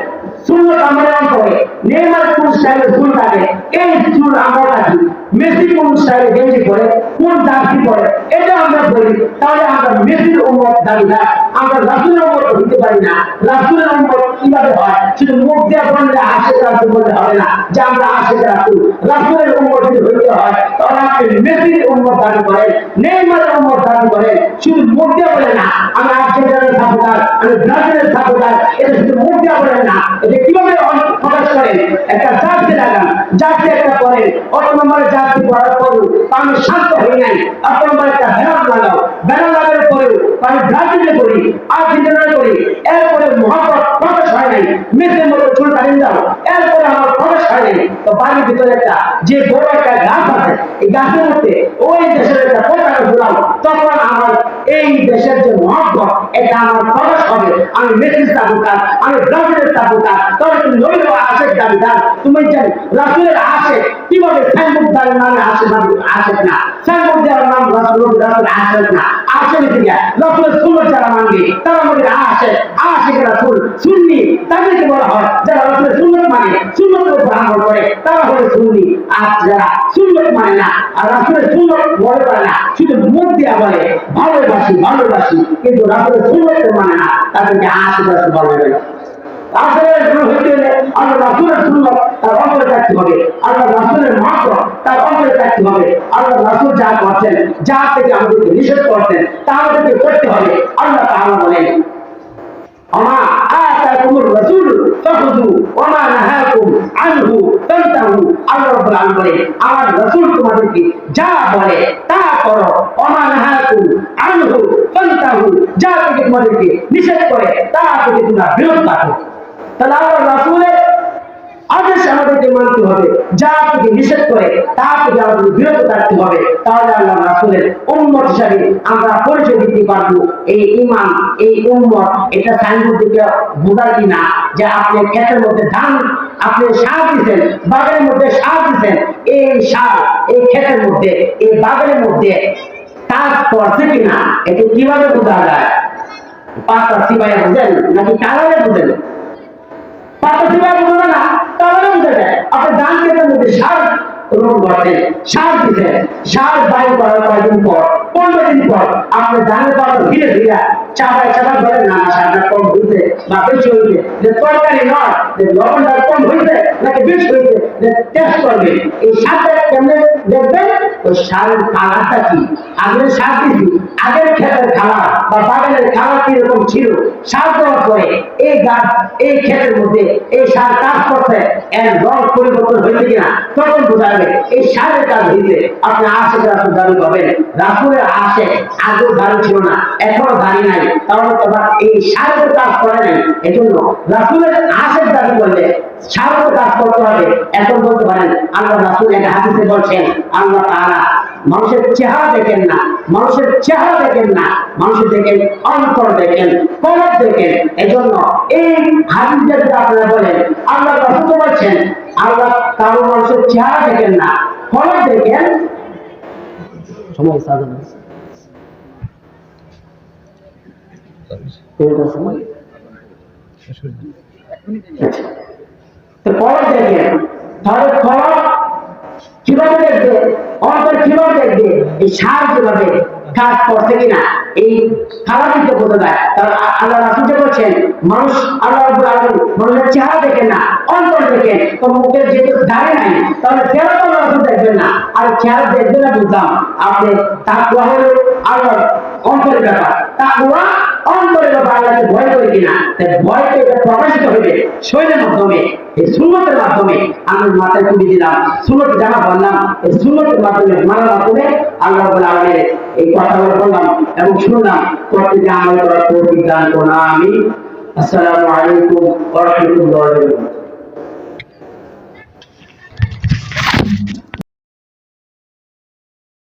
সুন্নাত আমরা করে, নেইমার কোন স্টাইলে চুল কাটে, এই চুল আমরা কাটি, মেসি কোন স্টাইলে গেঞ্জি পরে, কোন জার্সি পরে, এটা আমরা বলি। তাহলে আমরা মেসির উম্মত দাবিদার, আমরা রাসূলের উম্মত হইতে পারি না। রাসূলের উম্মত কিভাবে হয়? শুধু মুখ দিয়ে বললে আশিক রাসূল বললে হবে না যে আমরা আশিক রাসূল। রাসূলের উম্মত যদি হইতে হয় তাহলে আপনি মেসির উম্মত দাবি করেন, নেইমারের উম্মত দাবি করেন, শুধু মুখ দিয়ে বলে না আমি আর্জেন্টিনার সাপোর্টার, আমি ব্রাজিলের সাপোর্টার, এটা শুধু মুখ দিয়ে বলেন না। এটা কিভাবে প্রকাশ করেন? একটা জার্সি লাগান, জার্সি একটা পরেন, অত নম্বরের জার্সি পরার পরেও আমি শান্ত হই নাই, অত নম্বরে একটা ব্যানার লাগাও, ব্যানার লাগানোর পরেও আমি ব্রাজিলে করি, আর্জেন্টিনায় করি, এরপরে মহব্বত প্রকাশ হয় নাই, মেসির মতো চুল কাটিয়ে দাও, এরপরে আমার প্রকাশ হয় নাই। তো বাড়ির ভিতরে একটা যে বড় একটা গাছ আছে, এই গাছের মধ্যে ওই দেশের একটা পতাকা ঝুলাও, তখন আমার এই দেশের যে মহব্বত এটা আমার প্রকাশ হবে। আমি মেসির সাপোর্টার, আমি ব্রাজিলের সাপোর্টার, তাহলে তুমি নইল আশেক দাবিদার। তুমি জানি রাসূলের আশেক কিভাবে সাইনবোর্ড দাঁড়িয়ে নামে আশেক না, সাইনবোর্ড দেওয়ার নাম রাসূলের আশেক না, আশেক দিকে রাসূলের সুন্নাত যারা মানবে তারা আমাদের আশেক রাসূল, সুন্নি সুন্নি তাদেরকে বলা হয় যারা রাসূলের সুন্নাত মানে, সুন্নাতের উপর আমল করে, তারা হলো সুন্নি। আর যারা সুন্নাত মানে না আর রাসূলের সুন্নাত মনে করে না, শুধু মুখ দিয়ে বলে ভালোবাসি ভালোবাসি, কিন্তু রাসূলের সুন্নাত মানে না, তাদেরকে আশিক রাসূল বলে না। আসলে হইতে হলে আল্লাহ রাসূলের সুন্নাত তার অন্তরে থাকতে হবে, আল্লাহ রাসূলের মাত্র তার অন্তরে থাকতে হবে। আল্লাহ রাসূল যা করছেন, যা থেকে আমাদেরকে নিষেধ করছেন, তা আমাদেরকে করতে হবে। আল্লাহ তাআলা বলেন, ওমা আতাকুমুর রাসূল ফাখুযু ওমা নাহাকুম আনহু ফান্তাহু। আল্লাহ রাব্বুল আলামিন বলেন, আমার রাসূল তোমাদেরকে যা বলে তা করো, ওমা নাহাকুম আনহু ফান্তাহু, যা থেকে তোমাদেরকে নিষেধ করে তা থেকে তোমরা বিরত থাকো। তাহলে আল্লাহ রাসূলের আদেশ আমাদেরকে মানতে হবে, যা থেকে নিষেধ করে তা থেকে আমাদের বিরত থাকতে হবে। তাহলে আল্লাহ রাসূলের উম্মত হিসাবে আমরা পরিচয় দিতে পারবো। এই ঈমান, এই উম্মত, এটা সাইনবোর্ড থেকে বোঝা কিনা যে আপনি ক্ষেতের মধ্যে ধান, আপনি সার দিচ্ছেন, বাগানের মধ্যে সার দিচ্ছেন, এই সার এই ক্ষেতের মধ্যে, এই বাগানের মধ্যে কাজ করছে কিনা, এটা কিভাবে বোঝা যায়? পাঁচটা সিপাহী বুঝেন নাকি কালারে বুঝেন? পাতা সিপাহী বুঝবে না, কালারে বুঝে যায়। আপনি ধান ক্ষেতের মধ্যে সার রোপণ করছেন, সার দিচ্ছেন, সার বায়ু করার কয়েকদিন পর, 15 দিন পর আপনি ধানের পাতা ধীরে ধীরে চাপায় চাপায় ধরেন না, সারটা কম হয়েছে বা বেশি হয়েছে, যে তরকারি নয়, যে লবণটা কম হয়েছে নাকি বেশি হয়েছে, যে টেস্ট করবে। এই সারটা কেমনে দেখবেন? ওই সারের কালারটা কি, আগের সার দিচ্ছি, আগের ক্ষেতের খাবার বা বাগানের খাবার কিরকম ছিল, সার দেওয়ার পরে এই গাছ এই ক্ষেতের মধ্যে এই সার কাজ করছে, এর রং পরিবর্তন হয়েছে কিনা, তখন বোঝা যাবে এই সারের কাজ হয়েছে। আপনি আশেখ রাসূল দাবি করবেন, রাসূলের আশেখ আগেও দাঁড়িয়ে ছিল না, এখনো দাঁড়িয়ে নাই, তাহলে তোমার এই সারের কাজ করে নাই। এজন্য রাসূলের আশেখ দাবি করলে সারের কাজ করতে হবে। এখন বলতে পারেন আল্লাহ রাসূল এক হাদিসে বলছেন, আল্লাহ তাআলা মানুষের চেহারা দেখেন না, মানুষের চেহারা দেখেন না, মানুষের দেখেন অন্তর দেখেন, কলব দেখেন। এজন্য এই হাদিসটা যদি আপনারা বলেন, আল্লাহ রাসূল বলছেন আল্লাহ কারো মানুষের চেহারা দেখেন না, কলব দেখেন। সময় সাজানো সময় তো কলব দেখেন, তাহলে কলব কিভাবে দেখবে, অন্তর কিভাবে দেখবে, এই সার কিভাবে কাজ করছে কিনা, এই খারাপিতে বোঝা যায়। তাহলে আল্লাহ রাসূল বলছেন মানুষ, আল্লাহ রাব্বুল আলামিন মানুষের চেহারা দেখেন না, অন্তর দেখেন। তো মুখের যেহেতু দাঁড়িয়ে নাই, তাহলে চেহারা তো আল্লাহ রাসূল দেখবেন না, আর চেহারা দেখবেন না বুঝলাম। আপনি তাকওয়া হলো আল্লাহর অন্তরের ব্যাপার, তাকওয়া অন্তরের ব্যাপার, আল্লাহকে ভয় করে কিনা, তাই ভয়টা এটা প্রকাশিত হবে শরীরের মাধ্যমে, এই সুন্নতের মাধ্যমে। আমি মাথায় তুলে দিলাম, সুন্নত যারা বললাম, এই সুন্নতের মাধ্যমে মানার মাধ্যমে আল্লাহ রাব্বুল আলামিনের এই কথাগুলো বললাম এবং শুনলাম, প্রত্যেকে আমল করার তৌফিক দান করুন, আমিন। আসসালামু আলাইকুম ওয়া রাহমাতুল্লাহি ওয়া বারাকাতুহু।